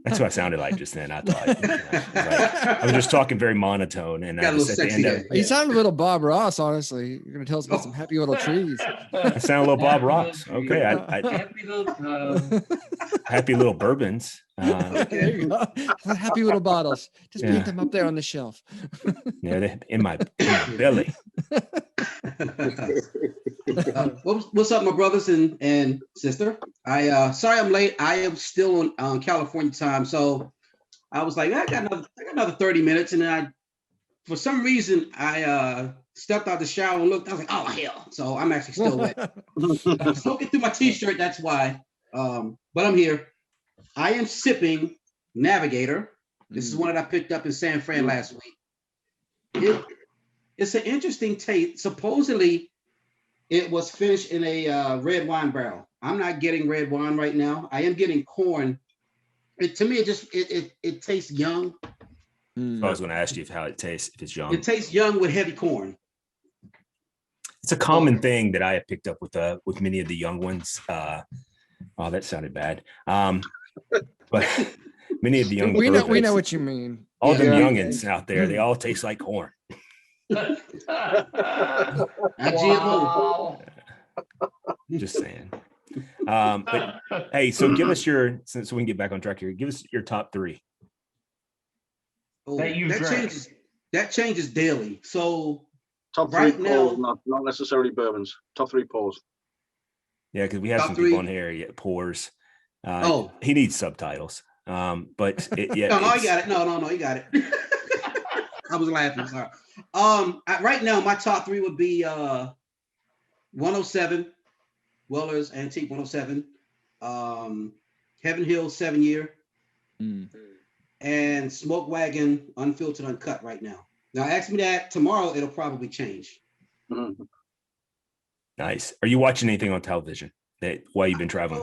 [SPEAKER 1] that's what I sounded like just then. I thought I was just talking very monotone, and
[SPEAKER 7] Got a little sexy there.
[SPEAKER 3] You sound a little Bob Ross, honestly. You're gonna tell us about some happy little trees.
[SPEAKER 1] I sound a little Bob Ross. Okay, happy little bourbons.
[SPEAKER 3] There you go. Happy little bottles. Just
[SPEAKER 1] Yeah.
[SPEAKER 3] paint them up there on the shelf.
[SPEAKER 1] Yeah, they're in my belly.
[SPEAKER 7] What's up, my brothers and sister? Sorry I'm late. I am still on California time, so I was like, I got another 30 minutes, and then for some reason I stepped out the shower and looked. I was like, oh hell! So I'm actually still wet. I'm soaking through my t-shirt. That's why. But I'm here. I am sipping Navigator. This is one that I picked up in San Fran last week. It's an interesting taste. Supposedly, it was finished in a red wine barrel. I'm not getting red wine right now. I am getting corn. To me, it tastes young.
[SPEAKER 1] I was going to ask you how it tastes, if it's young.
[SPEAKER 7] It tastes young with heavy corn.
[SPEAKER 1] It's a common thing that I have picked up with many of the young ones. Oh, that sounded bad. But many of the young
[SPEAKER 3] we
[SPEAKER 1] bourbons,
[SPEAKER 3] know what you mean.
[SPEAKER 1] all them youngins out there, they all taste like corn.
[SPEAKER 6] Wow.
[SPEAKER 1] Just saying. But hey, so give us since we can get back on track here, give us your top 3.
[SPEAKER 7] Oh,
[SPEAKER 6] That you drank.
[SPEAKER 7] changes daily. So
[SPEAKER 5] Top 3
[SPEAKER 7] right now,
[SPEAKER 5] pours, not necessarily bourbons. Top 3 pours.
[SPEAKER 1] Yeah, because we have
[SPEAKER 7] Top
[SPEAKER 1] some
[SPEAKER 7] 3.
[SPEAKER 1] people on here. Yeah, pours. He needs subtitles. But yeah.
[SPEAKER 7] No, you got it. No, you got it. I was laughing. Sorry. Right now, my top 3 would be 107, Weller's Antique 107, Heaven Hill 7-year, and Smoke Wagon Unfiltered Uncut right now. Now, ask me that tomorrow, it'll probably change.
[SPEAKER 5] Mm-hmm.
[SPEAKER 1] Nice. Are you watching anything on television while you've been traveling?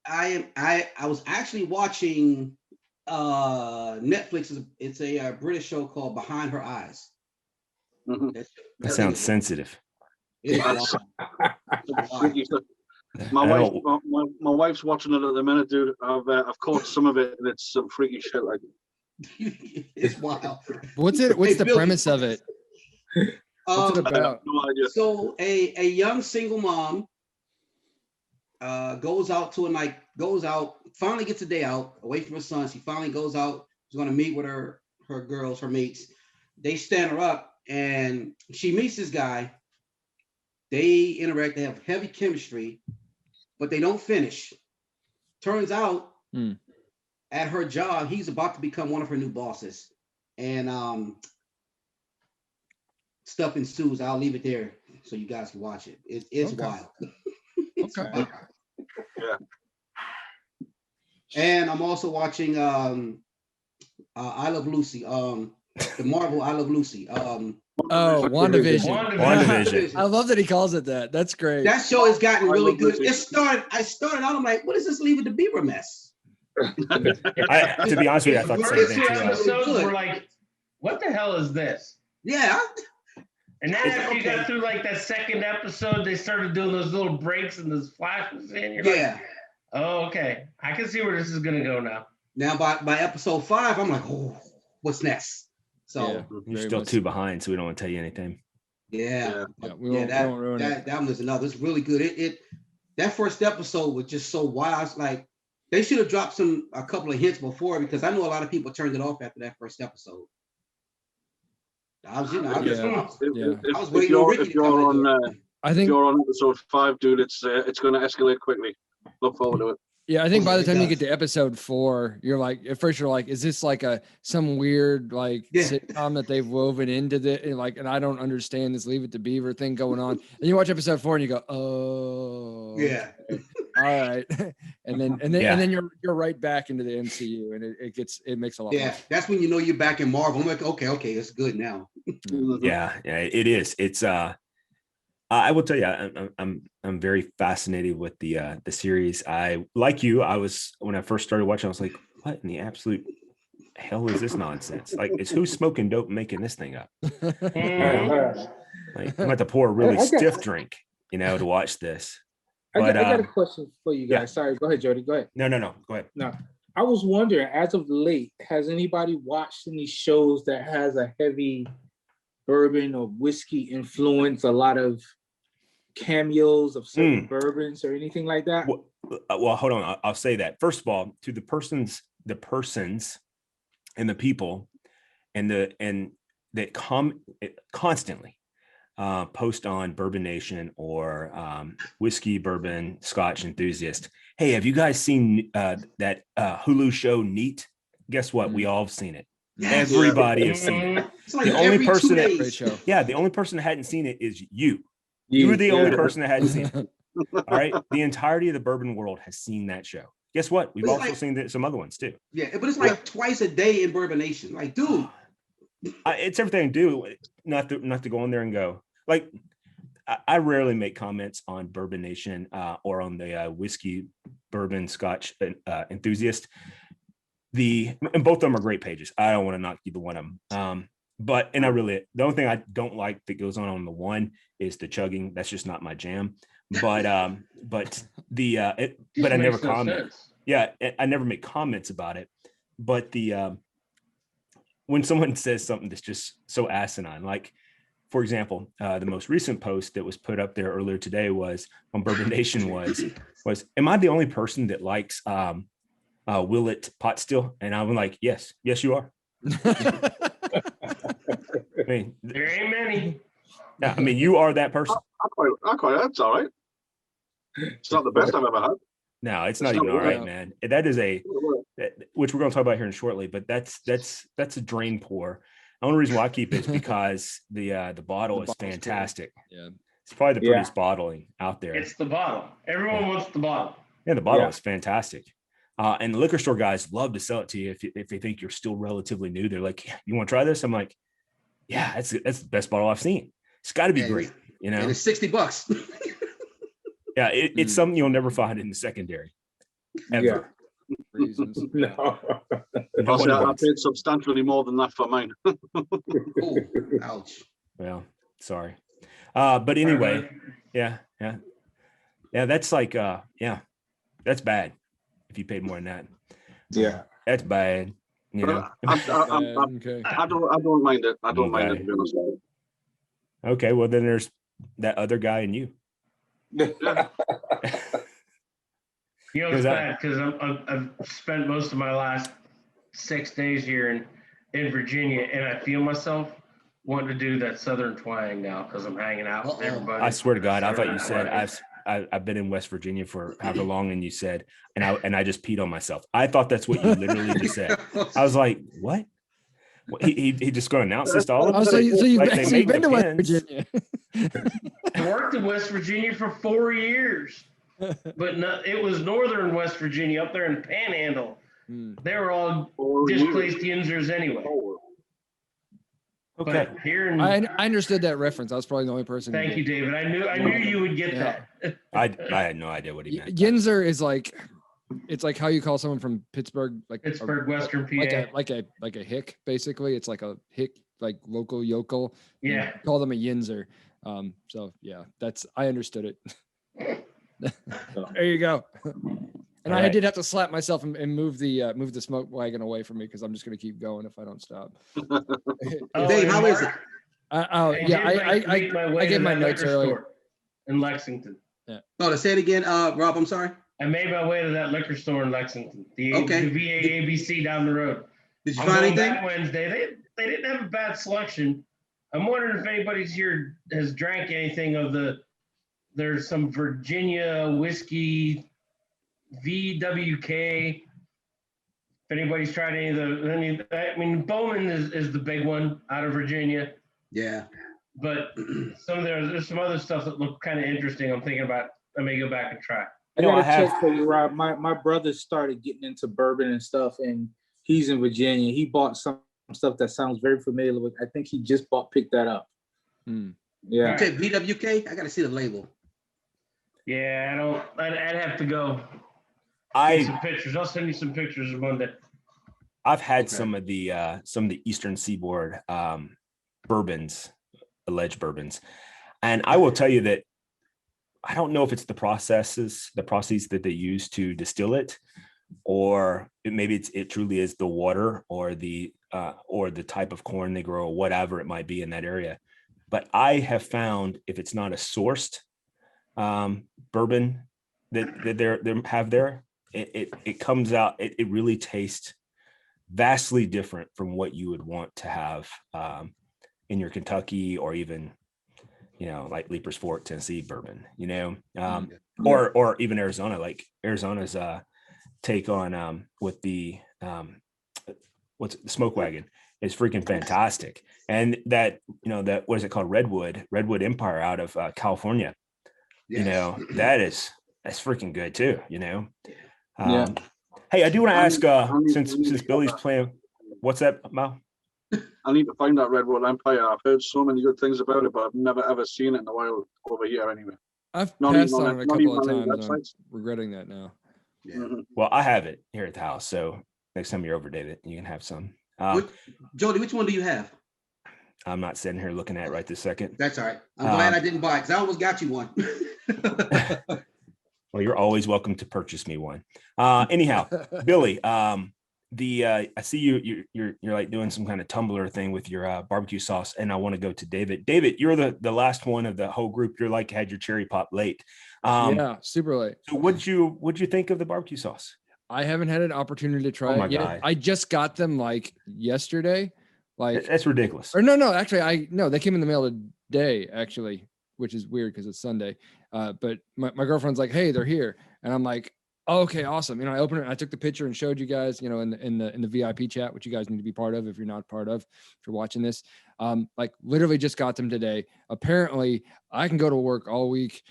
[SPEAKER 7] I was actually watching Netflix. It's a British show called Behind Her Eyes.
[SPEAKER 5] Mm-hmm.
[SPEAKER 1] That sounds sensitive.
[SPEAKER 7] It is wild.
[SPEAKER 5] Freaky stuff. My wife's watching it at the minute, dude. I've caught some of it, and it's some freaky shit. Like,
[SPEAKER 7] It's wild.
[SPEAKER 3] What's the premise of it? What's it about?
[SPEAKER 5] No idea.
[SPEAKER 7] So a young single mom goes out, finally gets a day out away from her son. She finally goes out. She's going to meet with her girls, her mates. They stand her up, and she meets this guy. They interact. They have heavy chemistry, but they don't finish. Turns out, at her job, he's about to become one of her new bosses, and stuff ensues. I'll leave it there so you guys can watch it. It's wild. It's
[SPEAKER 3] Okay.
[SPEAKER 7] wild.
[SPEAKER 5] Yeah.
[SPEAKER 7] And I'm also watching I Love Lucy. The Marvel I Love Lucy.
[SPEAKER 3] WandaVision. I love that he calls it that. That's great.
[SPEAKER 7] That show has gotten really good. I started out, I'm like, what is this Leave It to Beaver mess?
[SPEAKER 1] To be honest with you, I thought the same thing
[SPEAKER 6] Two
[SPEAKER 1] too.
[SPEAKER 6] episodes were like, what the hell is this?
[SPEAKER 7] Yeah.
[SPEAKER 6] And then after you got through like that second episode, they started doing those little breaks and those flashes in. You're like, oh, okay. I can see where this is gonna go now.
[SPEAKER 7] Now by episode 5, I'm like, oh, what's next? So
[SPEAKER 1] you're still 2 behind, so we don't want to tell you anything.
[SPEAKER 7] That one was another. It's really good. It that first episode was just so wild. It's like they should have dropped a couple of hints before, because I know a lot of people turned it off after that first episode. I was waiting on Ricky to come in.
[SPEAKER 5] If you're on episode 5, dude, it's going to escalate quickly. Look forward to it.
[SPEAKER 3] Yeah, I think by the time you get to episode 4, you're like, at first you're like, is this like some weird sitcom that they've woven into and I don't understand this Leave It to Beaver thing going on. And you watch episode 4 and you go, oh,
[SPEAKER 7] yeah,
[SPEAKER 3] okay. All right, and then you're right back into the MCU, and it makes a lot.
[SPEAKER 7] Yeah, that's when you know you're back in Marvel. I'm like, okay, it's good now.
[SPEAKER 1] yeah, it is. It's I will tell you, I'm very fascinated with the series. I like you. When I first started watching, I was like, what in the absolute hell is this nonsense? Like, it's who's smoking dope and making this thing up? Like, I'm about to pour a really stiff drink, to watch this.
[SPEAKER 2] I got a question for you guys. Yeah. Sorry, go ahead, Jody. Go ahead.
[SPEAKER 1] No, go ahead.
[SPEAKER 2] No, I was wondering, as of late, has anybody watched any shows that has a heavy bourbon or whiskey influence, a lot of cameos of certain bourbons or anything like that?
[SPEAKER 1] Well, hold on. I'll say that. First of all, to the persons and the people that constantly post on Bourbon Nation or whiskey, bourbon, Scotch enthusiast. Hey, have you guys seen that Hulu show Neat? Guess what? We all have seen it. Yes. Everybody has seen it.
[SPEAKER 7] Like the only person
[SPEAKER 1] the only person that hadn't seen it is you. You were the only person that hadn't seen it. All right. The entirety of the bourbon world has seen that show. Guess what? We've also seen some other ones too.
[SPEAKER 7] Yeah, but it's like twice a day in Bourbon Nation. Like, dude.
[SPEAKER 1] It's everything to do. Not to go on there and go. Like, I rarely make comments on Bourbon Nation or on the whiskey, bourbon, Scotch enthusiast. And both of them are great pages. I don't want to knock either one of them. The only thing I don't like that goes on the one is the chugging. That's just not my jam. But I never comment. Yeah, I never make comments about it. But when someone says something that's just so asinine, like, for example, the most recent post that was put up there earlier today was on Bourbon Nation was, am I the only person that likes Willet pot still? And I'm like, yes, you are. I mean,
[SPEAKER 6] there ain't many.
[SPEAKER 1] Yeah, I mean, you are that person.
[SPEAKER 5] That's all right. It's not the best I've ever had.
[SPEAKER 1] No, it's not even all right, man. That is which we're going to talk about here in shortly, but that's a drain pour. The only reason why I keep it is because the bottle is fantastic. Cool. Yeah, it's probably the prettiest bottling out there.
[SPEAKER 6] It's the bottle. Everyone wants the bottle.
[SPEAKER 1] Yeah, the bottle is fantastic. And the liquor store guys love to sell it to you if they think you're still relatively new. They're like, you want to try this? I'm like, yeah, that's the best bottle I've seen. It's got to be great, And
[SPEAKER 7] it's $60.
[SPEAKER 1] Yeah, it's something you'll never find in the secondary, ever.
[SPEAKER 3] Reasons.
[SPEAKER 2] No.
[SPEAKER 5] I paid substantially more than that for mine.
[SPEAKER 7] Ooh, ouch.
[SPEAKER 1] Well, sorry. But anyway, yeah. Yeah, that's like that's bad. If you paid more than that.
[SPEAKER 2] Yeah.
[SPEAKER 1] That's bad. You know.
[SPEAKER 3] Okay.
[SPEAKER 5] I don't mind it. I don't mind it, to be honest.
[SPEAKER 1] Okay, well then there's that other guy and you.
[SPEAKER 6] You know, it's bad because I've spent most of my last 6 days here in Virginia, and I feel myself wanting to do that Southern twang now because I'm hanging out with everybody.
[SPEAKER 1] I swear to God, I thought you said I've been in West Virginia for however long, and you said, and I just peed on myself. I thought that's what you literally just said. I was like, what? He just going to announce this to all of us?
[SPEAKER 3] So you've been to West
[SPEAKER 1] depends.
[SPEAKER 3] Virginia.
[SPEAKER 6] I worked in West Virginia for 4 years, but it was northern West Virginia up there in Panhandle. They were all displaced Yinzers anyway.
[SPEAKER 1] Okay.
[SPEAKER 6] But here in,
[SPEAKER 3] I understood that reference. I was probably the only person.
[SPEAKER 6] Thank you, David. I knew you would get that.
[SPEAKER 1] I had no idea what he meant.
[SPEAKER 3] Yinzer is like, it's like how you call someone from Pittsburgh, like
[SPEAKER 6] Pittsburgh, Western PA,
[SPEAKER 3] like a hick. Basically, it's like a hick, like local yokel.
[SPEAKER 6] Yeah.
[SPEAKER 3] You call them a Yinzer. So yeah, I understood it. There you go. And I did have to slap myself and move the smoke wagon away from me because I'm just going to keep going if I don't stop.
[SPEAKER 7] Dave, how is it?
[SPEAKER 3] I gave my notes earlier.
[SPEAKER 6] In Lexington.
[SPEAKER 3] Yeah.
[SPEAKER 7] Oh, to say it again, Rob, I'm sorry.
[SPEAKER 6] I made my way to that liquor store in Lexington, the VA ABC down the road.
[SPEAKER 7] Did you find anything?
[SPEAKER 6] Back Wednesday, they didn't have a bad selection. I'm wondering if anybody's here has drank anything of there's some Virginia whiskey, VWK. If anybody's tried any of Bowman is the big one out of Virginia.
[SPEAKER 7] Yeah.
[SPEAKER 6] But there's some other stuff that look kind of interesting. I'm thinking about, I may go back and try.
[SPEAKER 2] I got a check for you, Rob. My brother started getting into bourbon and stuff, and he's in Virginia. He bought some stuff that sounds very familiar with. I think he just picked that up. Yeah.
[SPEAKER 7] Okay, VWK. I got to see the label.
[SPEAKER 6] Yeah, I'd have to go. Some pictures. I'll send you some pictures Monday.
[SPEAKER 1] I've had some of the Eastern Seaboard bourbons, alleged bourbons, and I will tell you that I don't know if it's the processes that they use to distill it, or it truly is the water or the type of corn they grow or whatever it might be in that area. But I have found if it's not a sourced bourbon that they have there, it comes out. It really tastes vastly different from what you would want to have in your Kentucky or even, like Leaper's Fork, Tennessee bourbon, or even Arizona, like Arizona's take on with the what's the smoke wagon is freaking fantastic. And that what is it called? Redwood Empire out of California. Yes. That's freaking good too, Yeah. Hey, I do want to ask, since Billy's playing, what's that, Mal?
[SPEAKER 5] I need to find that Redwood Empire. I've heard so many good things about it, but I've never ever seen it in the wild over here anyway.
[SPEAKER 3] I've passed on it a couple of times. I'm regretting that now.
[SPEAKER 7] Yeah.
[SPEAKER 5] Mm-hmm.
[SPEAKER 1] Well, I have it here at the house, so next time you're over, David, you can have some.
[SPEAKER 7] Jody, which one do you have?
[SPEAKER 1] I'm not sitting here looking at it right this second.
[SPEAKER 7] That's all right. I'm glad I didn't buy it because I almost got you one.
[SPEAKER 1] Well, you're always welcome to purchase me one. Anyhow, Billy, I see you're like doing some kind of tumbler thing with your barbecue sauce, and I want to go to David. David, you're the last one of the whole group. You're like had your cherry pop late.
[SPEAKER 3] Yeah, super late.
[SPEAKER 1] So what'd you think of the barbecue sauce?
[SPEAKER 3] I haven't had an opportunity to try it yet. God. I just got them like yesterday. Like
[SPEAKER 1] that's ridiculous.
[SPEAKER 3] Or no, actually they came in the mail today actually, which is weird because it's Sunday. But my girlfriend's like, hey, they're here, and I'm like, oh, okay, awesome. I opened it, and I took the picture and showed you guys, in the VIP chat, which you guys need to be part of if you're not part of, if you're watching this. Like literally just got them today. Apparently, I can go to work all week,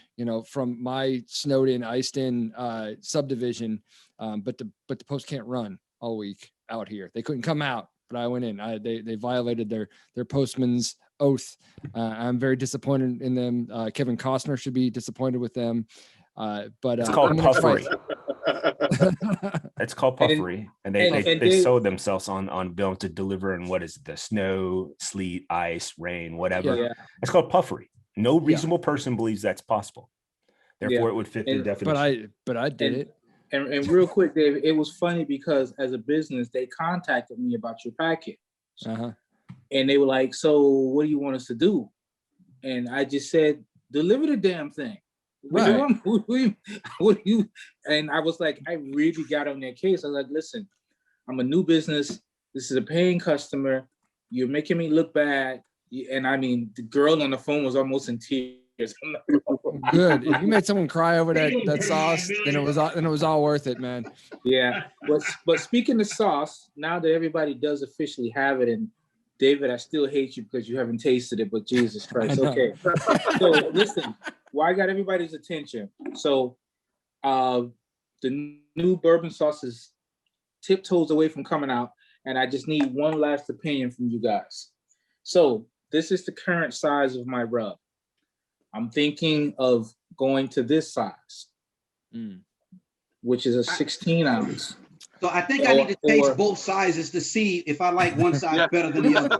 [SPEAKER 3] from my snowed in, iced in subdivision, but the post can't run all week out here. They couldn't come out, but I went in. They violated their postman's oath. I'm very disappointed in them. Kevin Costner should be disappointed with them. But
[SPEAKER 1] it's called puffery. It's called puffery, and they sold themselves on being able to deliver in what is the snow, sleet, ice, rain, whatever. Yeah. It's called puffery. No reasonable person believes that's possible. Therefore, it would fit their definition.
[SPEAKER 3] But I did it.
[SPEAKER 2] And real quick, Dave, it was funny because as a business, they contacted me about your package. And they were like, so what do you want us to do? And I just said, deliver the damn thing.
[SPEAKER 3] Right.
[SPEAKER 2] What do you? And I was like, I really got on their case. I was like, listen, I'm a new business. This is a paying customer. You're making me look bad. And I mean, the girl on the phone was almost in tears.
[SPEAKER 3] Good. If you made someone cry over that sauce, then it was all worth it, man.
[SPEAKER 2] Yeah. But speaking of sauce, now that everybody does officially have it, and David, I still hate you because you haven't tasted it, but Jesus Christ. Okay. So listen, I got everybody's attention. So the new bourbon sauce is tiptoes away from coming out, and I just need one last opinion from you guys. So this is the current size of my rub. I'm thinking of going to this size, which is a 16 ounce.
[SPEAKER 7] So I think I need to taste both sizes to see if I like one size better than the other.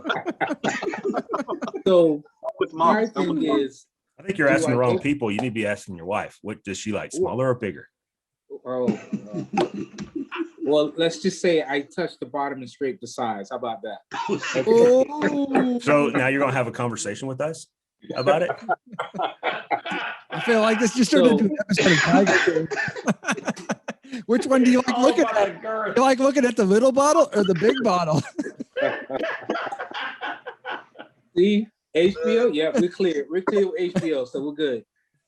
[SPEAKER 2] So my thing is,
[SPEAKER 1] I think you're asking the wrong people. You need to be asking your wife. What does she like, smaller or bigger?
[SPEAKER 2] Well, let's just say I touched the bottom and scraped the sides. How about that?
[SPEAKER 3] Oh.
[SPEAKER 1] So now you're gonna have a conversation with us about it?
[SPEAKER 3] I feel like this just turned into an episode of Tiger King. Which one do you like looking at? You like looking at the little bottle or the big bottle?
[SPEAKER 2] See, HBO? Yeah, we're clear. We're clear with HBO, so we're good.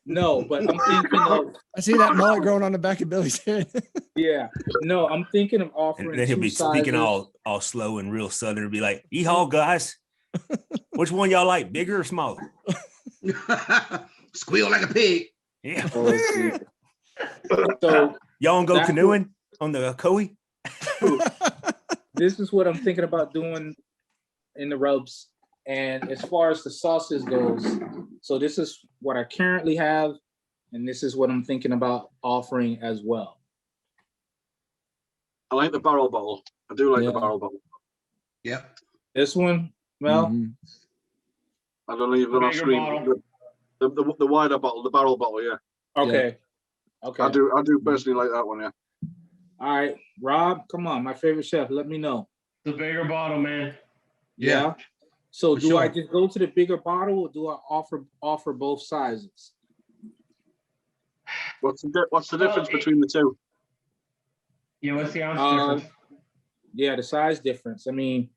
[SPEAKER 2] No, but I'm thinking of.
[SPEAKER 3] I see that mullet growing on the back of Billy's head.
[SPEAKER 2] Yeah, no, I'm thinking of offering.
[SPEAKER 1] And then he'll be speaking all slow and real southern, be like, "Yeehaw, guys! Which one y'all like, bigger or smaller?"
[SPEAKER 7] Squeal like a pig.
[SPEAKER 1] Yeah.
[SPEAKER 2] So
[SPEAKER 1] y'all wanna go canoeing on the Coe?
[SPEAKER 2] This is what I'm thinking about doing in the rubs. And as far as the sauces goes, so this is what I currently have, and this is what I'm thinking about offering as well.
[SPEAKER 5] I like the barrel bottle. I do like the barrel bottle.
[SPEAKER 7] Yep.
[SPEAKER 2] This one, Mel?
[SPEAKER 5] I don't know if you're on screen. The wider bottle, the barrel bottle, yeah.
[SPEAKER 2] Okay. Okay.
[SPEAKER 5] I do personally like that one, yeah.
[SPEAKER 2] All right, Rob, come on, my favorite chef. Let me know.
[SPEAKER 6] The bigger bottle, man.
[SPEAKER 2] Yeah. So
[SPEAKER 7] For
[SPEAKER 2] do
[SPEAKER 7] sure.
[SPEAKER 2] I just go to the bigger bottle, or do I offer both sizes?
[SPEAKER 5] What's the difference between the two?
[SPEAKER 6] Yeah, what's the ounce difference?
[SPEAKER 2] Yeah, the size difference. I mean,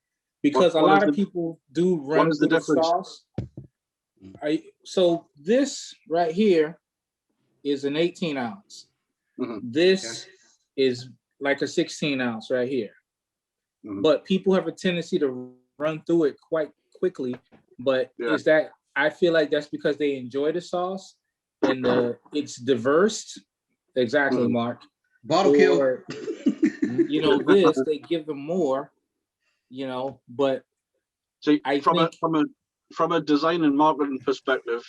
[SPEAKER 2] because
[SPEAKER 5] What
[SPEAKER 2] a lot
[SPEAKER 5] is
[SPEAKER 2] of people do run
[SPEAKER 5] what is the
[SPEAKER 2] through the
[SPEAKER 5] difference?
[SPEAKER 2] sauce. So this right here is an 18 ounce. This is like a 16 ounce right here. But people have a tendency to run through it quite quickly. But is that, I feel like that's because they enjoy the sauce and it's diverse. Exactly, Mark.
[SPEAKER 7] Bottle kill.
[SPEAKER 2] Or, you know, this, they give them more, you know, but
[SPEAKER 5] See,
[SPEAKER 2] I
[SPEAKER 5] from
[SPEAKER 2] think
[SPEAKER 5] a design and marketing perspective,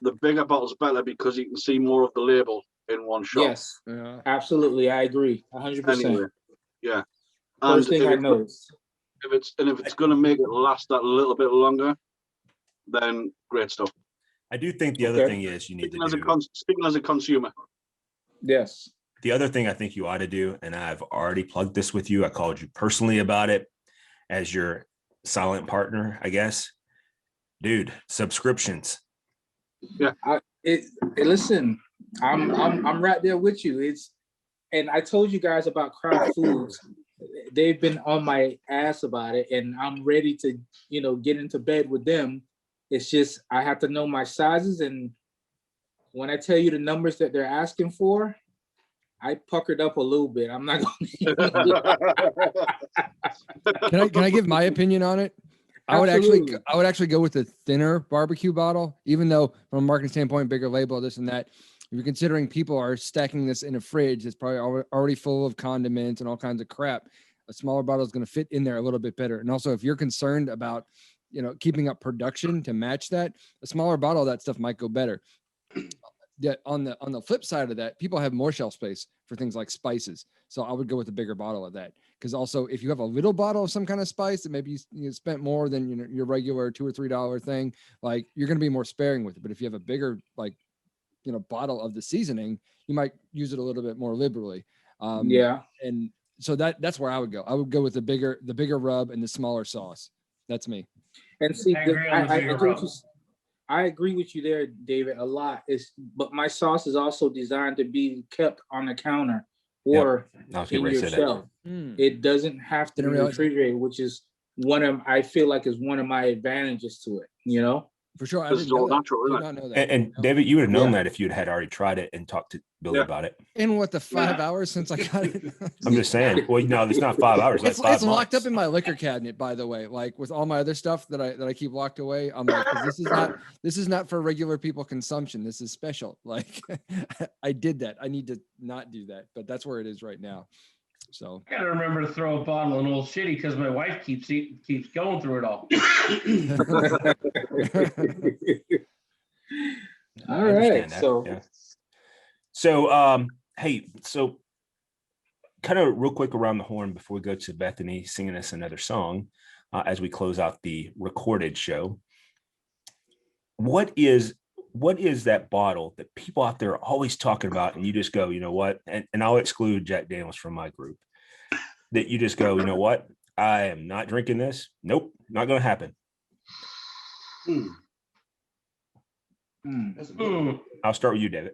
[SPEAKER 5] the bigger bottle's better because you can see more of the label in one shot.
[SPEAKER 2] yes, absolutely, I agree, 100%.
[SPEAKER 5] Anyway, yeah.
[SPEAKER 2] First thing I noticed.
[SPEAKER 5] If it's going to make it last that little bit longer, then great stuff.
[SPEAKER 1] I do think the other thing is you need to do.
[SPEAKER 5] Speaking as a consumer.
[SPEAKER 2] Yes.
[SPEAKER 1] The other thing I think you ought to do, and I've already plugged this with you, I called you personally about it as your silent partner, I guess. Dude, subscriptions.
[SPEAKER 5] Yeah.
[SPEAKER 2] Listen, I'm right there with you. And I told you guys about Craft Foods. They've been on my ass about it, and I'm ready to, you know, get into bed with them. It's just I have to know my sizes, and when I tell you the numbers that they're asking for, I puckered up a little bit. I'm not going.
[SPEAKER 3] Can I give my opinion on it? I would actually go with the thinner barbecue bottle, even though from a marketing standpoint, bigger label, this and that. If you're considering people are stacking this in a fridge that's probably already full of condiments and all kinds of crap, a smaller bottle is going to fit in there a little bit better. And also, if you're concerned about, you know, keeping up production to match that, a smaller bottle of that stuff might go better. Yeah, on the flip side of that, people have more shelf space for things like spices. So I would go with a bigger bottle of that. Because also, if you have a little bottle of some kind of spice that maybe you spent more than, you know, your regular $2 or $3 thing, like you're going to be more sparing with it. But if you have a bigger, like bottle of the seasoning, you might use it a little bit more liberally. And so that's where I would go. I would go with the bigger rub and the smaller sauce. That's me.
[SPEAKER 2] And see,
[SPEAKER 6] I
[SPEAKER 2] I agree with you there, David, a lot. But my sauce is also designed to be kept on the counter or in your shelf. It doesn't have to be refrigerated, which is I feel like is one of my advantages to it,
[SPEAKER 3] For sure.
[SPEAKER 5] This is all natural, isn't it?
[SPEAKER 3] Not know that.
[SPEAKER 1] And David, you would have known that if you'd had already tried it and talked to Billy about it.
[SPEAKER 3] In what, the 5 hours since I got it?
[SPEAKER 1] I'm just saying. Well, no, it's not 5 hours. Like
[SPEAKER 3] It's locked up in my liquor cabinet, by the way. Like with all my other stuff that I keep locked away. I'm like, this is not for regular people consumption. This is special. Like I did that. I need to not do that, but that's where it is right now. So
[SPEAKER 6] I gotta remember to throw a bottle in Old Shitty because my wife keeps going through it all.
[SPEAKER 2] All right.
[SPEAKER 1] So hey, so kind of real quick around the horn before we go to Bethany singing us another song as we close out the recorded show. What is that bottle that people out there are always talking about, and you just go, you know what? And I'll exclude Jack Daniels from my group. That you just go, you know what? I am not drinking this. Nope, not going to happen. I'll start with you, David.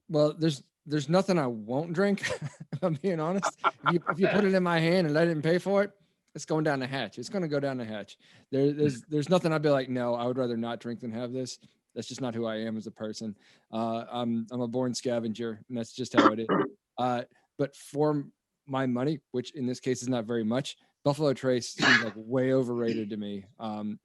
[SPEAKER 3] Well, there's nothing I won't drink. If I'm being honest. If you put it in my hand and I didn't pay for it, it's going down the hatch. It's going to go down the hatch. There's nothing I'd be like, no, I would rather not drink than have this. That's just not who I am as a person. I'm a born scavenger, and that's just how it is. But for my money, which in this case is not very much, Buffalo Trace seems like way overrated to me.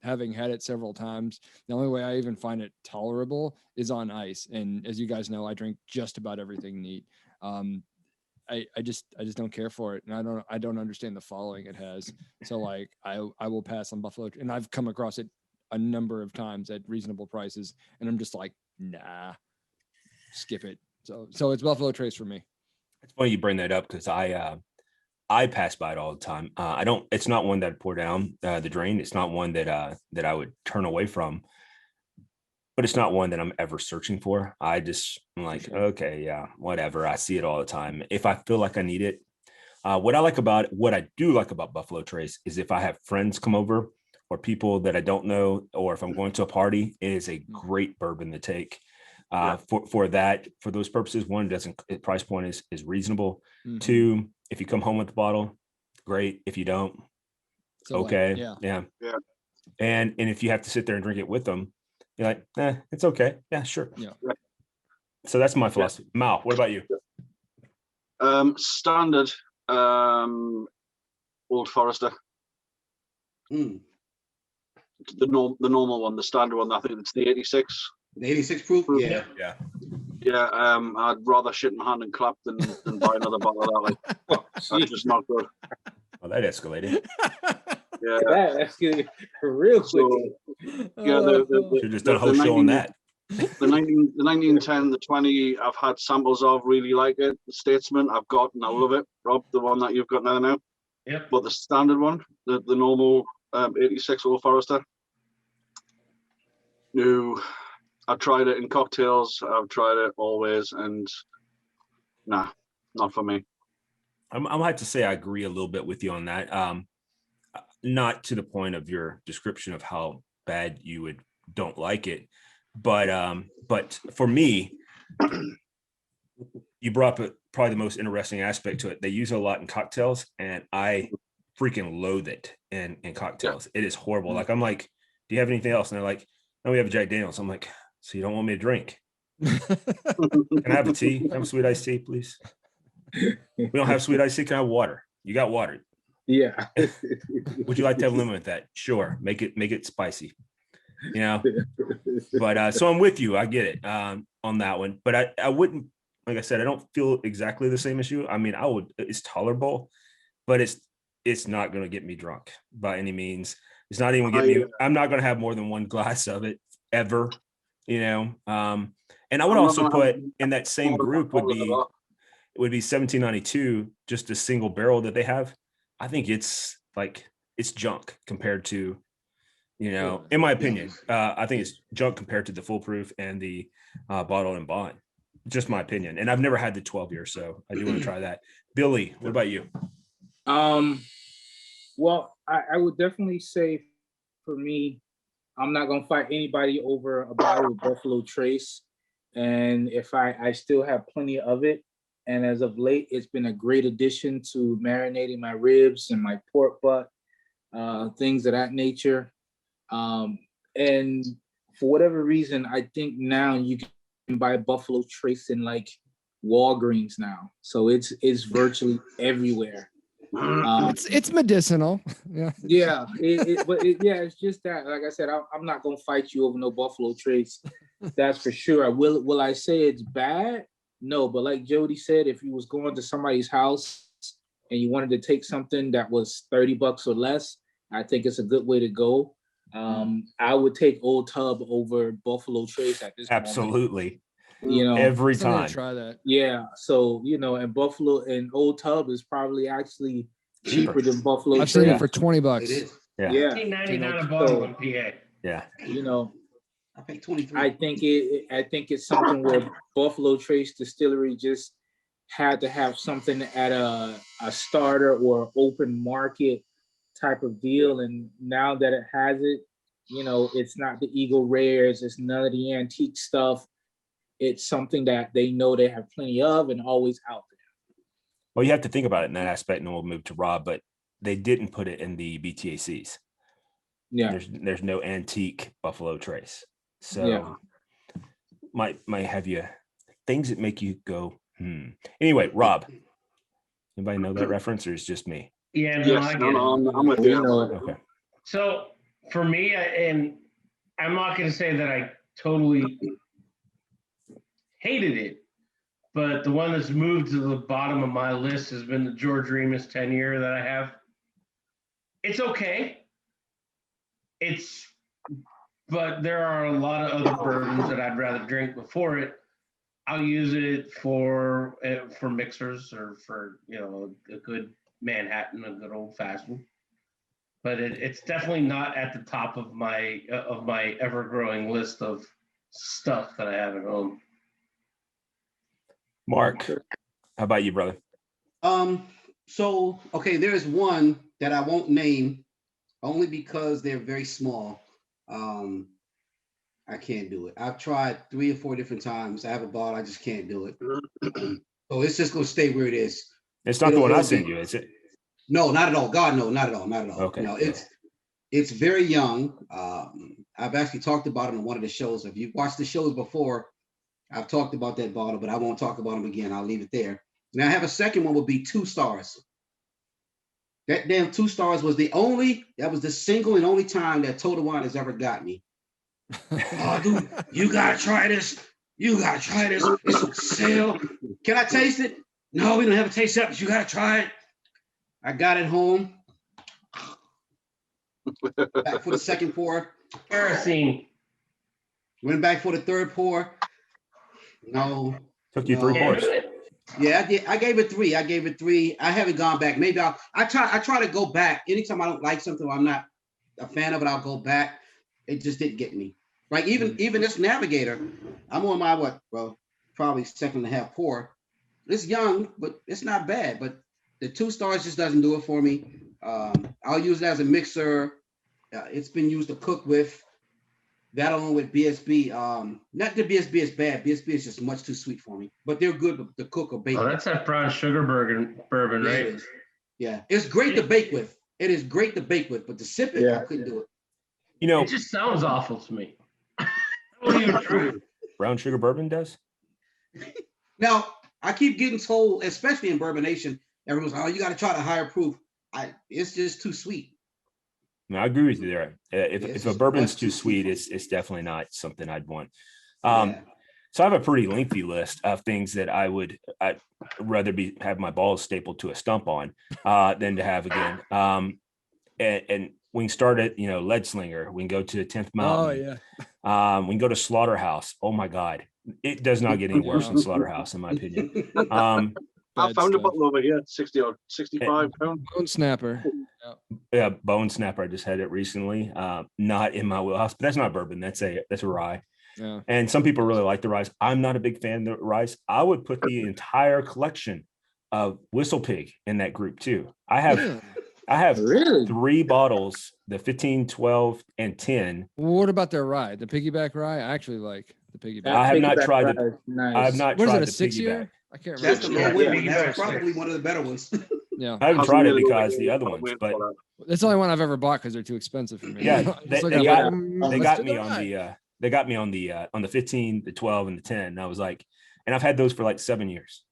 [SPEAKER 3] Having had it several times, the only way I even find it tolerable is on ice. And as you guys know, I drink just about everything neat. I just don't care for it, and I don't understand the following it has. So like I will pass on Buffalo, and I've come across it a number of times at reasonable prices, and I'm just like, nah, skip it. So it's Buffalo Trace for me.
[SPEAKER 1] It's funny you bring that up because I pass by it all the time. It's not one that I pour down the drain. It's not one that I would turn away from, but it's not one that I'm ever searching for. I'm like, okay, yeah, whatever. I see it all the time. If I feel like I need it, what I do like about Buffalo Trace is if I have friends come over or people that I don't know, or if I'm going to a party, it is a great bourbon to take. For those purposes. One, price point is reasonable. Mm-hmm. Two, if you come home with the bottle, great. If you don't, okay. Yeah. And if you have to sit there and drink it with them, you're like, it's okay. Yeah, sure. Yeah. So that's my philosophy. Mal, what about you?
[SPEAKER 5] Standard Old Forester. The normal one, the standard one. I think it's the 86.
[SPEAKER 7] The 86 proof? Yeah.
[SPEAKER 5] I'd rather shit in my hand and clap than buy another bottle of that. Like, that's just not good.
[SPEAKER 1] Oh, that escalated.
[SPEAKER 2] Yeah, that escalated real quick.
[SPEAKER 1] Should just done a whole show on that.
[SPEAKER 5] The 1910, the 20, I've had samples of, really like it. The Statesman, I've got, and I love it. Rob, the one that you've got now.
[SPEAKER 6] Yep.
[SPEAKER 5] But the standard one, the normal 86 Old Forester. No. I've tried it in cocktails. I've tried it always, and nah, not for me.
[SPEAKER 1] I'm gonna have to say I agree a little bit with you on that. Not to the point of your description of how bad you don't like it, but for me, you brought up probably the most interesting aspect to it. They use it a lot in cocktails, and I freaking loathe it in cocktails. Yeah. It is horrible. Like I'm like, do you have anything else? And they're like, no, we have a Jack Daniels. I'm like, so you don't want me to drink? Can I have a tea? Can I have a sweet iced tea, please? We don't have sweet iced tea. Can I have water? You got water.
[SPEAKER 2] Yeah.
[SPEAKER 1] Would you like to have lemon with that? Sure. Make it spicy. You know. But so I'm with you. I get it on that one. But I wouldn't, like I said, I don't feel exactly the same as you. I mean, it's tolerable, but it's not going to get me drunk by any means. It's not even getting me. I'm not going to have more than one glass of it ever. You know, and I would also put in that same group would be 1792, just a single barrel that they have. I think it's junk compared to, in my opinion, I think it's junk compared to the Foolproof and the bottled in bond. Just my opinion. And I've never had the 12 year, so I do want to try that. Billy, what about you?
[SPEAKER 2] Well, I would definitely say for me, I'm not gonna fight anybody over a bottle of Buffalo Trace. And if I still have plenty of it. And as of late, it's been a great addition to marinating my ribs and my pork butt, things of that nature. And for whatever reason, I think now you can buy Buffalo Trace in like Walgreens now. So it's virtually everywhere.
[SPEAKER 3] It's medicinal. Yeah.
[SPEAKER 2] Yeah, it's just that. Like I said, I'm not gonna fight you over no Buffalo Trace. That's for sure. Will I say it's bad? No, but like Jody said, if you was going to somebody's house and you wanted to take something that was $30 or less, I think it's a good way to go. I would take Old Tub over Buffalo Trace at this
[SPEAKER 1] Absolutely.
[SPEAKER 2] moment.
[SPEAKER 1] Every time.
[SPEAKER 3] Try that.
[SPEAKER 2] Yeah. So, and Buffalo and Old Tub is probably actually cheaper than Buffalo
[SPEAKER 3] I've
[SPEAKER 2] Trace.
[SPEAKER 3] seen it for $20.
[SPEAKER 7] It is.
[SPEAKER 1] Yeah.
[SPEAKER 2] Yeah.
[SPEAKER 6] $19.99 a bottle in PA.
[SPEAKER 1] Yeah.
[SPEAKER 7] I paid 23.
[SPEAKER 2] I think it's something where Buffalo Trace Distillery just had to have something at a starter or open market type of deal. And now that it has it, it's not the Eagle Rares, it's none of the antique stuff. It's something that they know they have plenty of and always out there.
[SPEAKER 1] Well, you have to think about it in that aspect, and then we'll move to Rob, but they didn't put it in the BTACs.
[SPEAKER 2] Yeah.
[SPEAKER 1] There's no antique Buffalo Trace. So might have you things that make you go, Anyway, Rob, anybody know that reference, or is it just me?
[SPEAKER 6] Yeah, no, I get it.
[SPEAKER 5] I'm with you.
[SPEAKER 1] Okay.
[SPEAKER 6] So for me, and I'm not going to say that I totally hated it, but the one that's moved to the bottom of my list has been the George Remus 10 year that I have. It's okay. But there are a lot of other bourbons that I'd rather drink before it. I'll use it for mixers or for a good Manhattan, a good old fashioned. But it's definitely not at the top of my ever growing list of stuff that I have at home.
[SPEAKER 1] Mark, how about you, brother?
[SPEAKER 7] So okay, there's one that I won't name only because they're very small. I can't do it. I've tried 3 or 4 different times. I have a bottle, I just can't do it. So it's just gonna stay where it is.
[SPEAKER 1] It's not the one I sent you, is it?
[SPEAKER 7] No, not at all. God, no, not at all. Not at all.
[SPEAKER 1] Okay.
[SPEAKER 7] No, it's very young. I've actually talked about it on one of the shows. If you've watched the shows before, I've talked about that bottle, but I won't talk about them again. I'll leave it there. Now I have a second one, would be 2 Stars. That damn 2 Stars was the single and only time that Total Wine has ever got me. Oh, dude, you gotta try this. You gotta try this. It's on sale. Can I taste it? No, we don't have a taste yet, but you gotta try it. I got it home. Back for the second pour.
[SPEAKER 6] Kerosene.
[SPEAKER 7] Went back for the third pour. No.
[SPEAKER 1] Took you 3 pours.
[SPEAKER 7] Yeah, I did. I gave it 3. I haven't gone back. Maybe I try to go back. Anytime I don't like something or I'm not a fan of it, I'll go back. It just didn't get me. Like even this Navigator, I'm on my probably second and a half pour. It's young, but it's not bad. But the 2 Stars just doesn't do it for me. I'll use it as a mixer. It's been used to cook with. That along with BSB. Not that BSB is bad. BSB is just much too sweet for me. But they're good to cook or bake.
[SPEAKER 6] Oh, that's that brown sugar bourbon,
[SPEAKER 7] Yeah,
[SPEAKER 6] right?
[SPEAKER 7] it is. Yeah, it's great to bake with. It is great to bake with, but to sip it, I couldn't do it.
[SPEAKER 6] It just sounds awful to me. I won't even try it.
[SPEAKER 1] Brown sugar bourbon does?
[SPEAKER 7] Now, I keep getting told, especially in Bourbon Nation, everyone's like, oh, you got to try the higher proof. It's just too sweet.
[SPEAKER 1] No, I agree with you there. If a bourbon's too sweet, it's definitely not something I'd want. So I have a pretty lengthy list of things that I'd rather have my balls stapled to a stump on than to have again. And we can start at Lead Slinger. We can go to 10th Mountain.
[SPEAKER 3] Oh yeah.
[SPEAKER 1] We can go to Slaughterhouse. Oh my God, it does not get any worse than Slaughterhouse, in my opinion.
[SPEAKER 5] I found a bottle over here, 60 or 65 pounds.
[SPEAKER 3] Bone Snapper.
[SPEAKER 1] Yeah, Bone Snapper. I just had it recently. Not in my wheelhouse, but that's not bourbon. That's a rye.
[SPEAKER 3] Yeah.
[SPEAKER 1] And some people really like the rice. I'm not a big fan of the rice. I would put the entire collection of Whistle Pig in that group too. I have
[SPEAKER 2] Really?
[SPEAKER 1] 3 bottles, the 15, 12, and 10.
[SPEAKER 3] What about their rye? The piggyback rye? I actually like the piggyback.
[SPEAKER 2] That
[SPEAKER 1] I have not
[SPEAKER 2] piggyback
[SPEAKER 1] tried
[SPEAKER 2] rye
[SPEAKER 1] the
[SPEAKER 2] is nice.
[SPEAKER 1] I have not
[SPEAKER 3] What is
[SPEAKER 1] tried
[SPEAKER 3] it, a
[SPEAKER 1] the
[SPEAKER 3] 6
[SPEAKER 1] piggyback.
[SPEAKER 3] year? I can't
[SPEAKER 7] That's
[SPEAKER 3] remember.
[SPEAKER 7] the
[SPEAKER 6] Yeah,
[SPEAKER 7] low
[SPEAKER 6] yeah,
[SPEAKER 7] one. That's
[SPEAKER 6] yeah.
[SPEAKER 7] probably one of the better ones.
[SPEAKER 3] Yeah.
[SPEAKER 1] I haven't
[SPEAKER 5] Hasn't
[SPEAKER 1] tried it
[SPEAKER 5] really
[SPEAKER 1] because
[SPEAKER 5] looked
[SPEAKER 1] the other
[SPEAKER 5] like
[SPEAKER 1] ones,
[SPEAKER 5] went
[SPEAKER 1] but
[SPEAKER 5] for
[SPEAKER 3] That's the only one I've ever bought because they're too expensive for me.
[SPEAKER 1] yeah,
[SPEAKER 3] I'm just
[SPEAKER 1] they
[SPEAKER 3] looking
[SPEAKER 1] got
[SPEAKER 3] at
[SPEAKER 1] they
[SPEAKER 3] let's
[SPEAKER 1] got
[SPEAKER 3] do
[SPEAKER 1] me
[SPEAKER 3] the
[SPEAKER 1] on
[SPEAKER 3] rye.
[SPEAKER 1] the 15, the 12, and the 10. And I was like, and I've had those for like 7 years,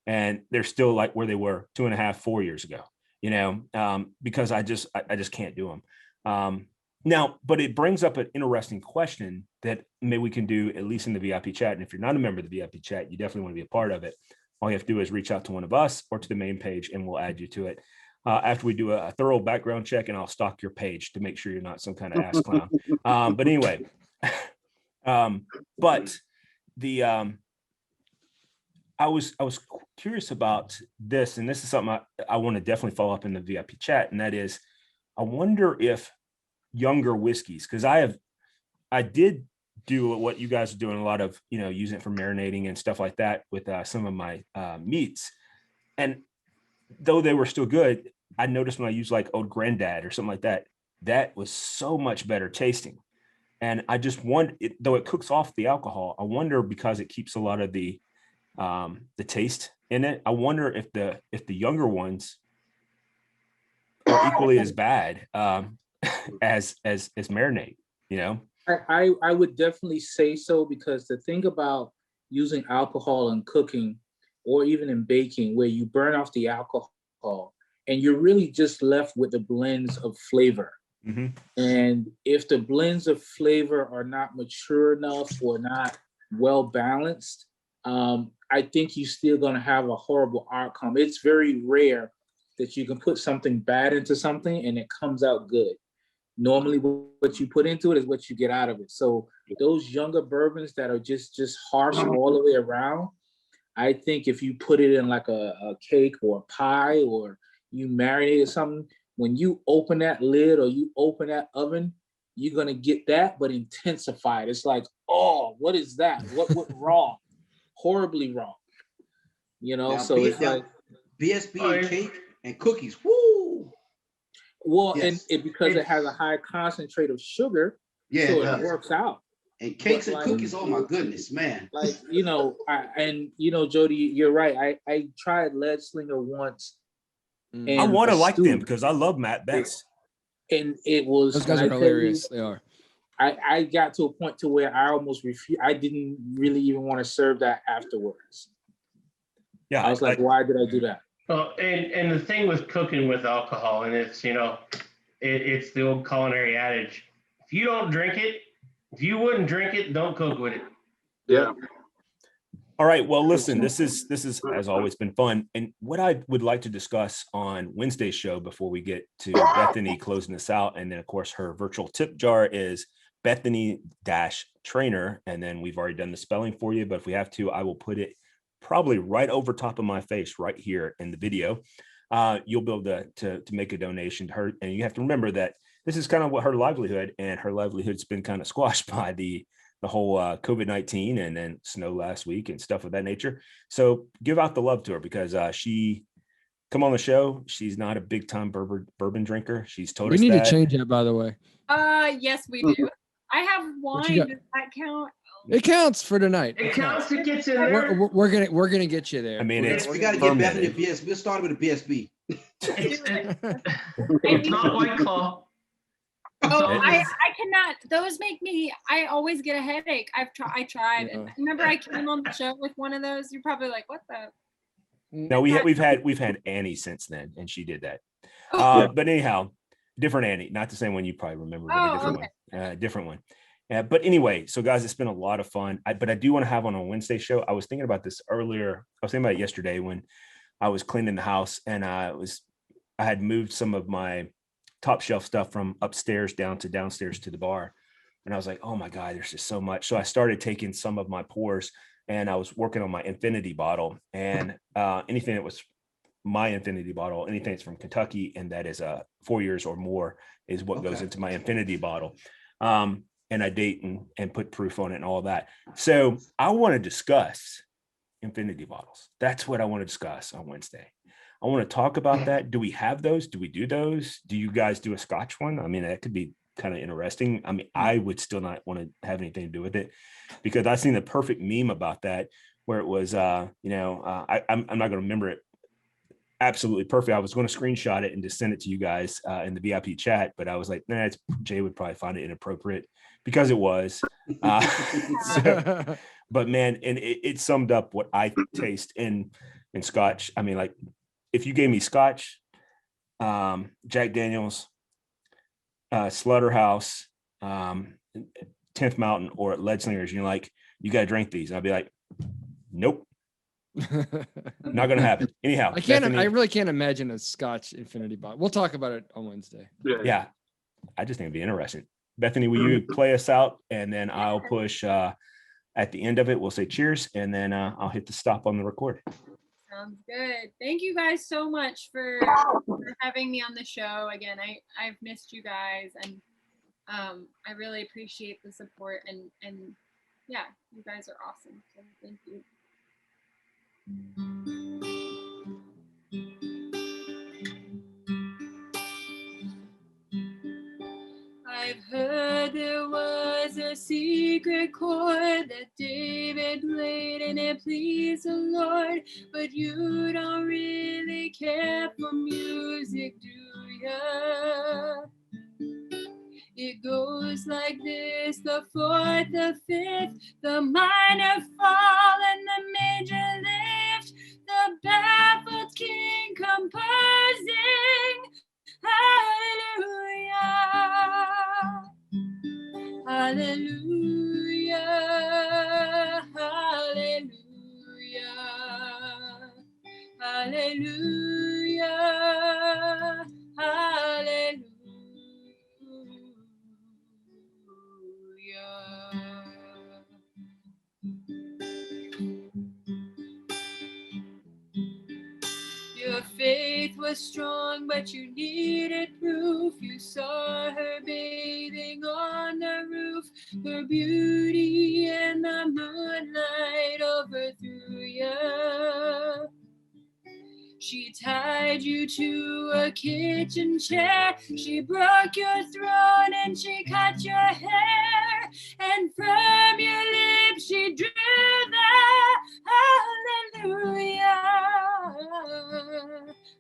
[SPEAKER 1] and they're still like where they were 2.5, 4 years ago. Because I just can't do them. Now, but it brings up an interesting question that maybe we can do at least in the VIP chat. And if you're not a member of the VIP chat, you definitely want to be a part of it. All you have to do is reach out to one of us or to the main page, and we'll add you to it. After we do a thorough background check, and I'll stalk your page to make sure you're not some kind of ass clown. But anyway, but the I was curious about this, and this is something I want to definitely follow up in the VIP chat, and that is, I wonder if younger whiskeys, because I did do what you guys are doing, a lot of using it for marinating and stuff like that with some of my meats, and though they were still good, I noticed when I used like Old Granddad or something like that, that was so much better tasting. And I just wonder, though it cooks off the alcohol, I wonder, because it keeps a lot of the taste in it, I wonder if the younger ones are equally as bad as marinade.
[SPEAKER 2] I would definitely say so, because the thing about using alcohol in cooking or even in baking, where you burn off the alcohol and you're really just left with the blends of flavor.
[SPEAKER 1] Mm-hmm.
[SPEAKER 2] And if the blends of flavor are not mature enough or not well balanced, I think you're still going to have a horrible outcome. It's very rare that you can put something bad into something and it comes out good. Normally what you put into it is what you get out of it. So those younger bourbons that are just harsh all the way around, I think if you put it in like a cake or a pie, or you marinate something, when you open that lid or you open that oven, you're going to get that, but intensified. It's like, oh, what is that? What went wrong? Horribly wrong.
[SPEAKER 7] Now,
[SPEAKER 2] so it's like
[SPEAKER 7] BSB and cake and cookies. Woo!
[SPEAKER 2] Well,
[SPEAKER 7] Yes.
[SPEAKER 2] and because it has a high concentrate of sugar,
[SPEAKER 7] Yeah,
[SPEAKER 2] so
[SPEAKER 7] it
[SPEAKER 2] it
[SPEAKER 7] does.
[SPEAKER 2] works out.
[SPEAKER 7] And cakes
[SPEAKER 2] But
[SPEAKER 7] and cookies, oh my goodness, man.
[SPEAKER 2] Like, Jody, you're right. I tried Lead Slinger once.
[SPEAKER 1] I want to like them because I love Matt Betts.
[SPEAKER 2] And it was,
[SPEAKER 3] those guys are hilarious. They are.
[SPEAKER 2] I got to a point to where I almost refused. I didn't really even want to serve that afterwards.
[SPEAKER 1] Yeah,
[SPEAKER 2] I was like, why did I do that?
[SPEAKER 6] Well, and the thing with cooking with alcohol, and it's it's the old culinary adage: if you don't drink it, if you wouldn't drink it, don't cook with it.
[SPEAKER 5] Yeah.
[SPEAKER 1] All right. Well, listen, this is has always been fun. And what I would like to discuss on Wednesday's show, before we get to Bethany closing this out, and then of course her virtual tip jar, is Bethany-Trainor. And then we've already done the spelling for you, but if we have to, I will put it probably right over top of my face right here in the video. You'll be able to make a donation to her. And you have to remember that this is kind of what her livelihood, and her livelihood's been kind of squashed by the whole COVID-19 and then snow last week and stuff of that nature. So give out the love to her, because she come on the show. She's not a big time bourbon drinker. She's told us
[SPEAKER 3] we need
[SPEAKER 1] that.
[SPEAKER 3] to change that, by the way.
[SPEAKER 4] Yes, we do. I have wine. Does that count?
[SPEAKER 3] It counts for tonight.
[SPEAKER 6] It counts. It gets in there.
[SPEAKER 3] We're gonna get you there.
[SPEAKER 1] I mean,
[SPEAKER 7] we got to get Bethany a BSB. We'll start with a BSB.
[SPEAKER 6] It's not White Claw.
[SPEAKER 4] I cannot. Those make me. I always get a headache. I tried.
[SPEAKER 3] Yeah.
[SPEAKER 4] Remember, I came on the show with one of those. You're probably like, what the?
[SPEAKER 1] No, we've had Annie since then, and she did that. But anyhow, different Annie, not the same one you probably remember, but a different one. Different one. But anyway, so guys, it's been a lot of fun. But I do want to have on a Wednesday show. I was thinking about this earlier. I was thinking about it yesterday when I was cleaning the house, and I had moved some of my top shelf stuff from upstairs down to downstairs to the bar. And I was like, oh my God, there's just so much. So I started taking some of my pours, and I was working on my Infinity bottle, and anything that was my Infinity bottle, anything that's from Kentucky, and that is 4 years or more, is what goes into my Infinity bottle. and I date and put proof on it and all that. So I want to discuss infinity bottles. That's what I want to discuss on Wednesday. I want to talk about that. Do we have those? Do we do those? Do you guys do a Scotch one? I mean, that could be kind of interesting. I mean, I would still not want to have anything to do with it, because I've seen the perfect meme about that, where it was, I'm not going to remember it absolutely perfect. I was going to screenshot it and just send it to you guys in the VIP chat, but I was like, nah, Jay would probably find it inappropriate, because it was. But man, and it summed up what I taste in Scotch. I mean, like, if you gave me Scotch, Jack Daniels, Slaughterhouse, 10th Mountain, or Lead Slingers, and you're like, you got to drink these, and I'd be like, nope. Not gonna happen. Anyhow,
[SPEAKER 3] I really can't imagine a Scotch infinity bottle. We'll talk about it on Wednesday.
[SPEAKER 1] Yeah, I just think it'd be interesting. Bethany, will you play us out, and then I'll push at the end of it, we'll say cheers, and then I'll hit the stop on the record.
[SPEAKER 4] Sounds good. Thank you guys so much for having me on the show again. I've missed you guys, and I really appreciate the support, and yeah, you guys are awesome. So thank you. I've heard there was a secret chord that David played and it pleased the Lord, but you don't really care for music, do ya? It goes like this: the fourth, the fifth, the minor fall, and the major lift, the baffled king composing. Hallelujah, hallelujah, hallelujah, hallelujah, hallelujah. Your faith was strong, but you needed proof. You saw her bathing on the roof. Her beauty and the moonlight overthrew you. She tied you to a kitchen chair. She broke your throat and she cut your hair. And from your lips she drew the hallelujah.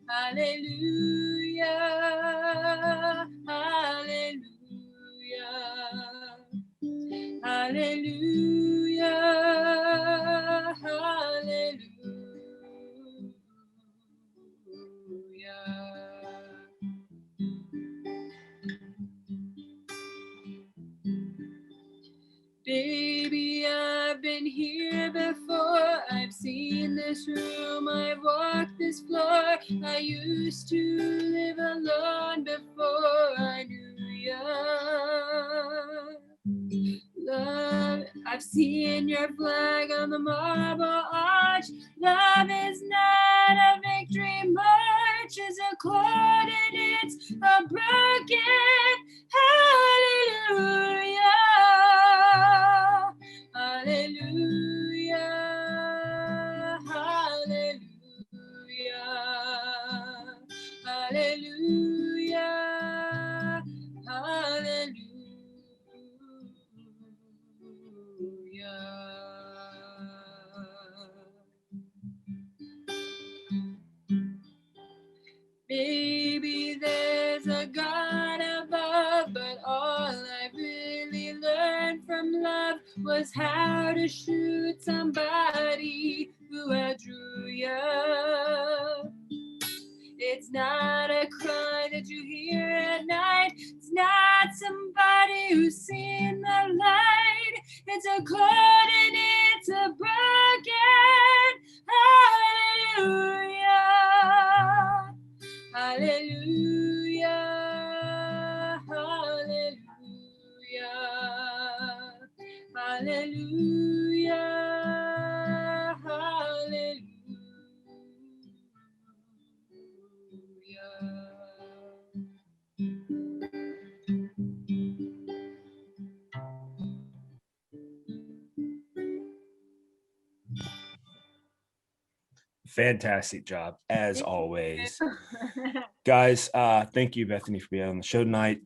[SPEAKER 4] Hallelujah. Hallelujah. Hallelujah. Hallelujah. Baby, I've been here before. I've seen this room, I've walked this floor. I used to live alone before I knew you. Love, I've seen your flag on the marble arch. Love is not a victory march, it's a chord and it's a broken hallelujah. Hallelujah. Hallelujah. Hallelujah. Hallelujah. Maybe there's a God above, but all I really learned from love was how to shoot somebody who outdrew you. It's not a cry that you hear at night. It's not somebody who's seen the light. It's a chord and it's a broken hallelujah. Hallelujah. Hallelujah. Hallelujah. Hallelujah.
[SPEAKER 1] fantastic job as always. Guys, thank you, Bethany, for being on the show tonight,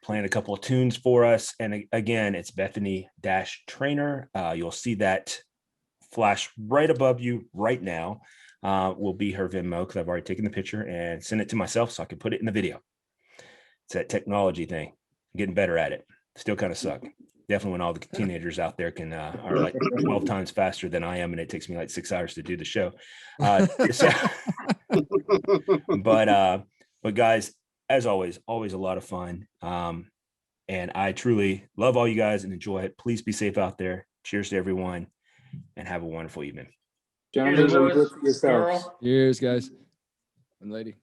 [SPEAKER 1] playing a couple of tunes for us. And again, it's Bethany-Trainor. You'll see that flash right above you right now. Will be her Venmo, because I've already taken the picture and sent it to myself so I can put it in the video. It's that technology thing. I'm getting better at it. Still kind of suck. Definitely when all the teenagers out there are like 12 times faster than I am, and it takes me like 6 hours to do the show. But guys, as always a lot of fun. And I truly love all you guys and enjoy it. Please be safe out there. Cheers to everyone, and have a wonderful evening.
[SPEAKER 2] Gentlemen,
[SPEAKER 6] Cheers,
[SPEAKER 2] yourselves.
[SPEAKER 6] girl.
[SPEAKER 3] Cheers, guys and lady.